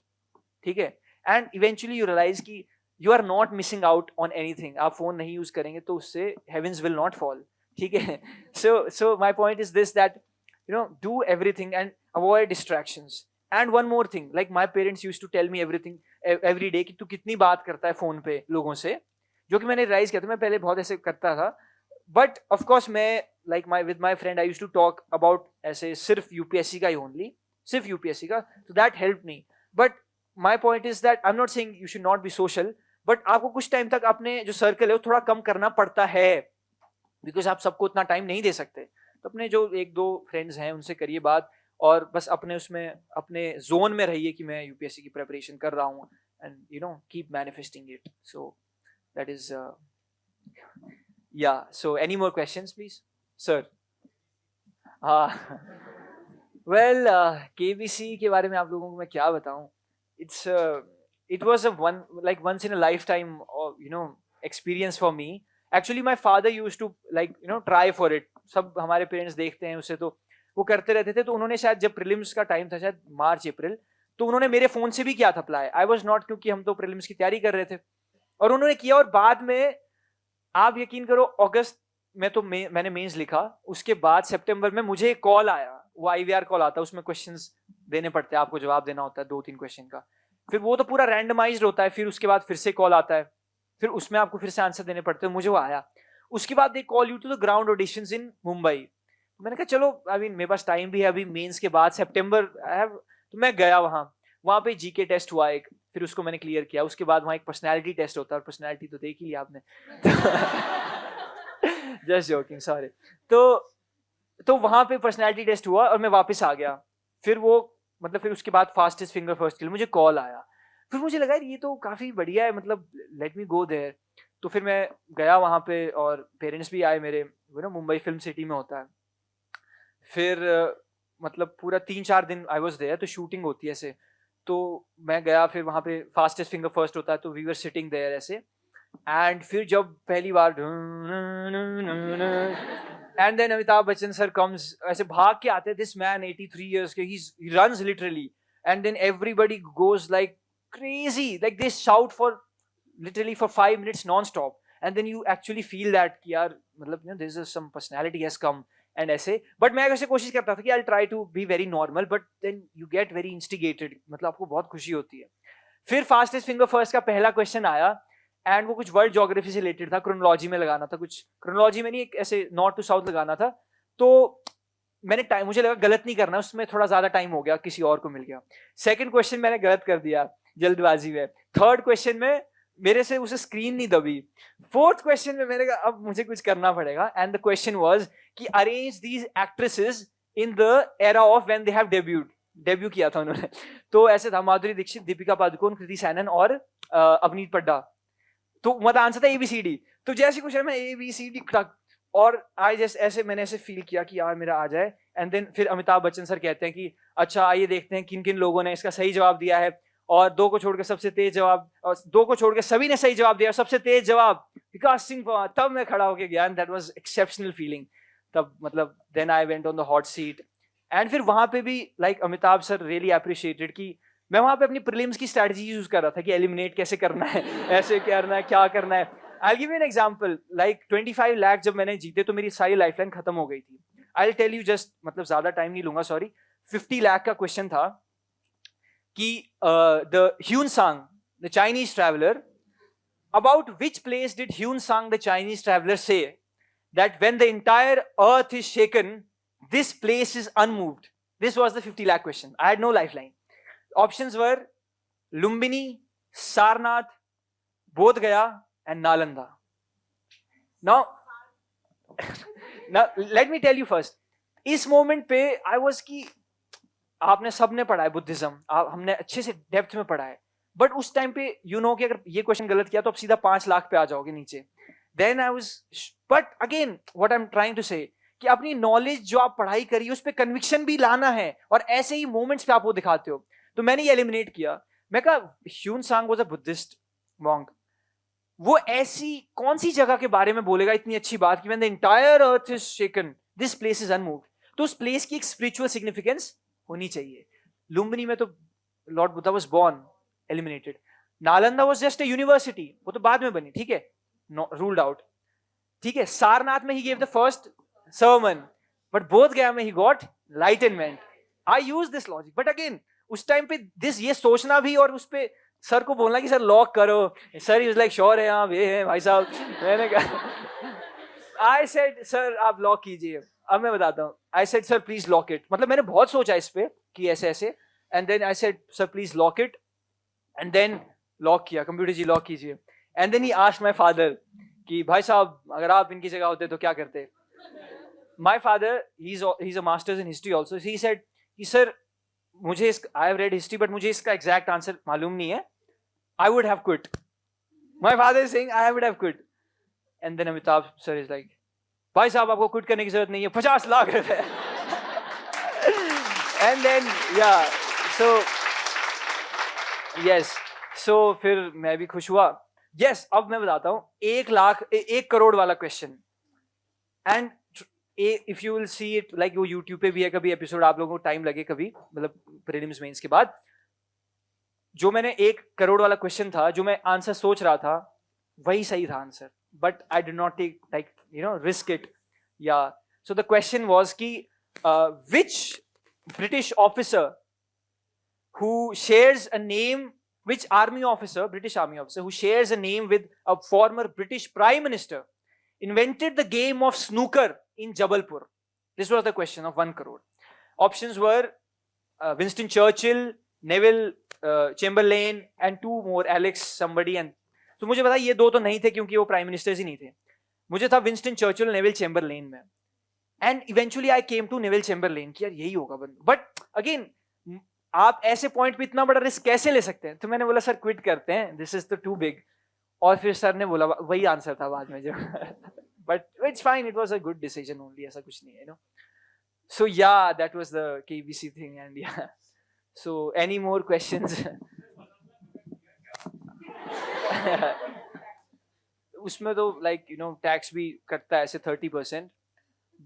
ठीक है। एंड इवेंचुअली यू रियलाइज कि you are not missing out on anything. आप फोन नहीं यूज करेंगे तो उससे हेवंस विल नॉट फॉल, ठीक है। so my point is this, that do everything and avoid distractions. And one more thing, like my parents used to tell me everything every day कि तू कितनी बात करता है फोन पे लोगों से, जो कि मैंने रियलाइज किया था। मैं पहले बहुत ऐसे करता था, बट ऑफ कोर्स मैं with my friend I used to talk about ऐसे सिर्फ यूपीएससी का ही only, सिर्फ यूपीएससी का, so that helped me. But my point is that I'm not saying you should not be social, but आपको कुछ time तक अपने जो सर्कल है वो थोड़ा कम करना पड़ता है, बिकॉज आप सबको उतना टाइम नहीं दे सकते। तो अपने जो 1-2 फ्रेंड्स हैं उनसे करिए बात, और बस अपने उसमें अपने जोन में रहिए कि मैं यूपीएससी की प्रिपरेशन कर रहा हूँ, and keep manifesting it. So that is yeah. So any more questions please sir? Well, KBC के बारे में आप लोगों को मैं क्या बताऊं, it was a once in a lifetime experience for me. Actually my father used to try for it. सब हमारे पेरेंट्स देखते हैं उसे, तो वो करते रहते थे। तो उन्होंने शायद जब प्रीलिम्स का टाइम था, शायद मार्च अप्रैल, तो उन्होंने मेरे फोन से भी किया था अप्लाई। आई वाज नॉट, क्योंकि हम तो प्रीलिम्स की तैयारी कर रहे थे, और उन्होंने किया। और बाद में आप यकीन करो, अगस्त में तो मैंने मेंस लिखा, उसके बाद सितंबर में मुझे एक कॉल आया, वो IVR कॉल आता है, उसमें क्वेश्चंस देने पड़ते हैं, आपको जवाब देना होता है 2-3 क्वेश्चन का। फिर वो तो पूरा रैंडमाइज्ड होता है, फिर उसके बाद फिर से कॉल आता है, फिर उसमें आपको फिर से आंसर देने पड़ते हैं। मुझे वो आया, उसके बाद they call you to the ground auditions in Mumbai. मैंने कहा चलो, मेरे पास टाइम भी है, अभी मेंस के बाद सितंबर तो मैं गया वहां पे जीके टेस्ट हुआ एक, फिर उसको मैंने क्लियर किया। उसके बाद वहाँ एक पर्सनैलिटी टेस्ट होता है, और पर्सनैलिटी तो देख ही लिया आपने। Just joking, sorry. तो वहां पे पर्सनैलिटी टेस्ट हुआ और मैं वापस आ गया। फिर वो फिर उसके बाद फास्टेस्ट फिंगर फर्स्ट के लिए मुझे कॉल आया। फिर मुझे लगा ये तो काफी बढ़िया है, लेट मी गो देयर। तो फिर मैं गया वहाँ पे, और पेरेंट्स भी आए मेरे, मुंबई फिल्म सिटी में होता है। फिर पूरा 3-4 दिन आई वाज देयर, तो शूटिंग होती है ऐसे। तो मैं गया, फिर वहाँ पे फास्टेस्ट फिंगर फर्स्ट होता है, तो वी वर सिटिंग देयर ऐसे। एंड फिर जब पहली बार and then Amitabh Bachchan sir comes, ऐसे भाग के आते हैं, दिस मैन 83 years के, he runs literally, and then everybody goes like crazy, like they shout for literally for 5 minutes non-stop, and then you actually feel that कि यार there is some personality has come, and ऐसे। But मैं वैसे कोशिश करता था कि I'll try to be very normal, but then you get very instigated, आपको बहुत खुशी होती है। फिर फास्टेस्ट फिंगर फर्स्ट का पहला क्वेश्चन आया, एंड वो कुछ वर्ल्ड ज्योग्राफी से रिलेटेड था, क्रोनोलॉजी में लगाना था, कुछ क्रोनोलॉजी में नहीं, एक ऐसे नॉर्थ टू साउथ लगाना था। तो मैंने मुझे लगा गलत नहीं करना, उसमें थोड़ा ज्यादा टाइम हो गया, किसी और को मिल गया। सेकंड क्वेश्चन मैंने गलत कर दिया जल्दबाजी में। थर्ड क्वेश्चन में मेरे से उसे स्क्रीन नहीं दबी। फोर्थ क्वेश्चन में मैंने कहा अब मुझे कुछ करना पड़ेगा, एंड द क्वेश्चन वाज कि arrange these actresses in the era of when they have debut किया था उन्होंने। तो ऐसे था माधुरी दीक्षित, दीपिका पादुकोण, कृति सैनन और अवनीत पड्डा। तो आंसर था ABCD। तो जैसे कुछ मैं ABCD और आई जस्ट ऐसे मैंने ऐसे फील किया कि यार मेरा आ जाए। एंड देन फिर अमिताभ बच्चन सर कहते हैं कि अच्छा आइए देखते हैं किन किन लोगों ने इसका सही जवाब दिया है, और 2 को छोड़कर सबसे तेज जवाब, और 2 को छोड़कर सभी ने सही जवाब दिया, सबसे तेज जवाब विकास सिंह पवार। तब मैं खड़ा होके गया, and that was exceptional feeling. तब then I went on the hot seat, and फिर वहां पे भी अमिताभ सर रियली अप्रिशिएटेड कि मैं वहां पे अपनी प्रीलिम्स की स्ट्रेटजी यूज कर रहा था कि एलिमिनेट कैसे करना है, ऐसे करना है, क्या करना है. I'll give you an example. Like 25 lakh जब मैंने जीते तो मेरी सारी लाइफलाइन खत्म हो गई थी. I'll tell you just, मतलब ज्यादा टाइम नहीं लूंगा, सॉरी. 50 लाख का क्वेश्चन था कि the Hyun Sang, the Chinese traveler, about which place did Hyun Sang, the Chinese traveler, say that when the entire earth is shaken, this place is unmoved? This was the 50 lakh question. I had no lifeline. Options were Lumbini, Sarnath, Bodh Gaya, and Nalanda. Now let me tell you first. इस moment पे I was कि आपने सबने पढ़ा है Buddhism, हमने अच्छे से डेप्थ में पढ़ा है, बट उस टाइम पे यू नो कि अगर ये क्वेश्चन गलत किया तो आप सीधा 5 लाख पे आ जाओगे नीचे. Then I was, but again what I am trying to say कि अपनी नॉलेज जो आप पढ़ाई करी उस पर कन्विक्शन भी लाना है, और ऐसे ही मोमेंट्स पे आप वो दिखाते हो. तो मैंने ये एलिमिनेट किया. मैं कहा ह्यून सांग वाज अ बुद्धिस्ट मॉन्क, वो ऐसी कौन सी जगह के बारे में बोलेगा इतनी अच्छी बात कि when the entire earth is shaken this place is unmoved. तो उस प्लेस की एक स्पिरिचुअल सिग्निफिकेंस होनी चाहिए. लुम्बिनी में तो lord Buddha was born, eliminated. Nalanda was just a university, वो तो बाद में बनी, ठीक है, रूल्ड आउट. ठीक है, सारनाथ में he gave the first sermon, but बोध गया में he got enlightenment. I use this logic, but again उस टाइम पे this ये सोचना भी और उस पे सर को बोलना कि सर लॉक करो. Sir he was like sure है, हाँ ये है भाई साहब. मैंने कहा I said सर आप लॉक कीजिए. अब मैं बताता हूँ. I said sir please lock it. मतलब मैंने बहुत सोचा इस पे कि ऐसे ऐसे, and then I said sir please lock it, and then lock किया. कंप्यूटर जी लॉक कीजिए. And then he asked my father कि भाई साहब अगर आप इनकी जगह होते तो क्या करते. My father, he's a master's in history also. He said, sir, मुझे I have read history, but मुझे इसका exact answer मालूम नहीं है. I would have quit. My father is saying I would have quit. And then Amitabh sir is like, भाई साहब आपको quit करने की जरूरत नहीं है, 50 लाख रुपए. And then yeah, so yes, so फिर मैं भी खुश हुआ. Yes, अब मैं बताता हूँ 1 करोड़ वाला question. And if you will see it, like वो YouTube पे भी है, कभी एपिसोड आप लोगों को टाइम लगे कभी, मतलब प्रीलिम्स मेंस के बाद, जो मैंने 1 करोड़ वाला क्वेश्चन था, जो मैं आंसर सोच रहा था वही सही था answer, but I did not take like risk it. या सो द क्वेश्चन वाज कि which British officer who shares a name, which army officer, British army officer who shares a name with a former British prime minister invented the game of snooker in Jabalpur? This was the question of 1 crore. Options were Winston Churchill, Neville Chamberlain, and 2 more, Alex somebody. And so मुझे पता ये 2 तो नहीं थे क्योंकि वो prime ministers ही नहीं थे. मुझे था विंस्टन चर्चिल, नेविल चैम्बरलेन में. And eventually I came to Neville Chamberlain कि यार यही होगा. बट अगेन आप ऐसे पॉइंट पे इतना बड़ा रिस्क कैसे ले सकते हैं. तो मैंने बोला सर क्विट करते हैं, this is the two big. और फिर सर ने बोला वही आंसर था बाद में जो. But it's fine, it was a good decision only, ऐसा कुछ नहीं है, So yeah, that was the KBC thing, and yeah. So any more questions? उसमें तो like tax भी कटता है ऐसे 30%,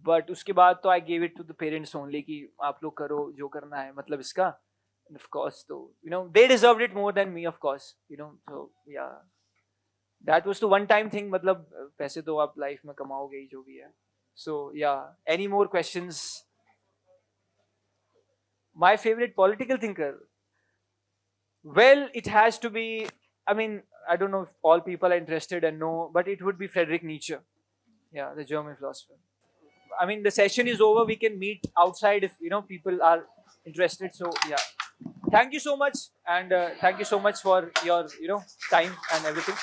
but उसके बाद तो I gave it to the parents only कि आप लोग करो जो करना है, मतलब इसका. And of course, तो they deserved it more than me, of course, so yeah. That was the one-time thing. मतलब पैसे तो आप लाइफ में कमाओगे ही जो भी है. So yeah, any more questions? My favorite political thinker. Well, it has to be. I mean, I don't know if all people are interested and know, but it would be Friedrich Nietzsche. Yeah, the German philosopher. I mean, the session is over. We can meet outside if people are interested. So yeah, thank you so much, and thank you so much for your time and everything.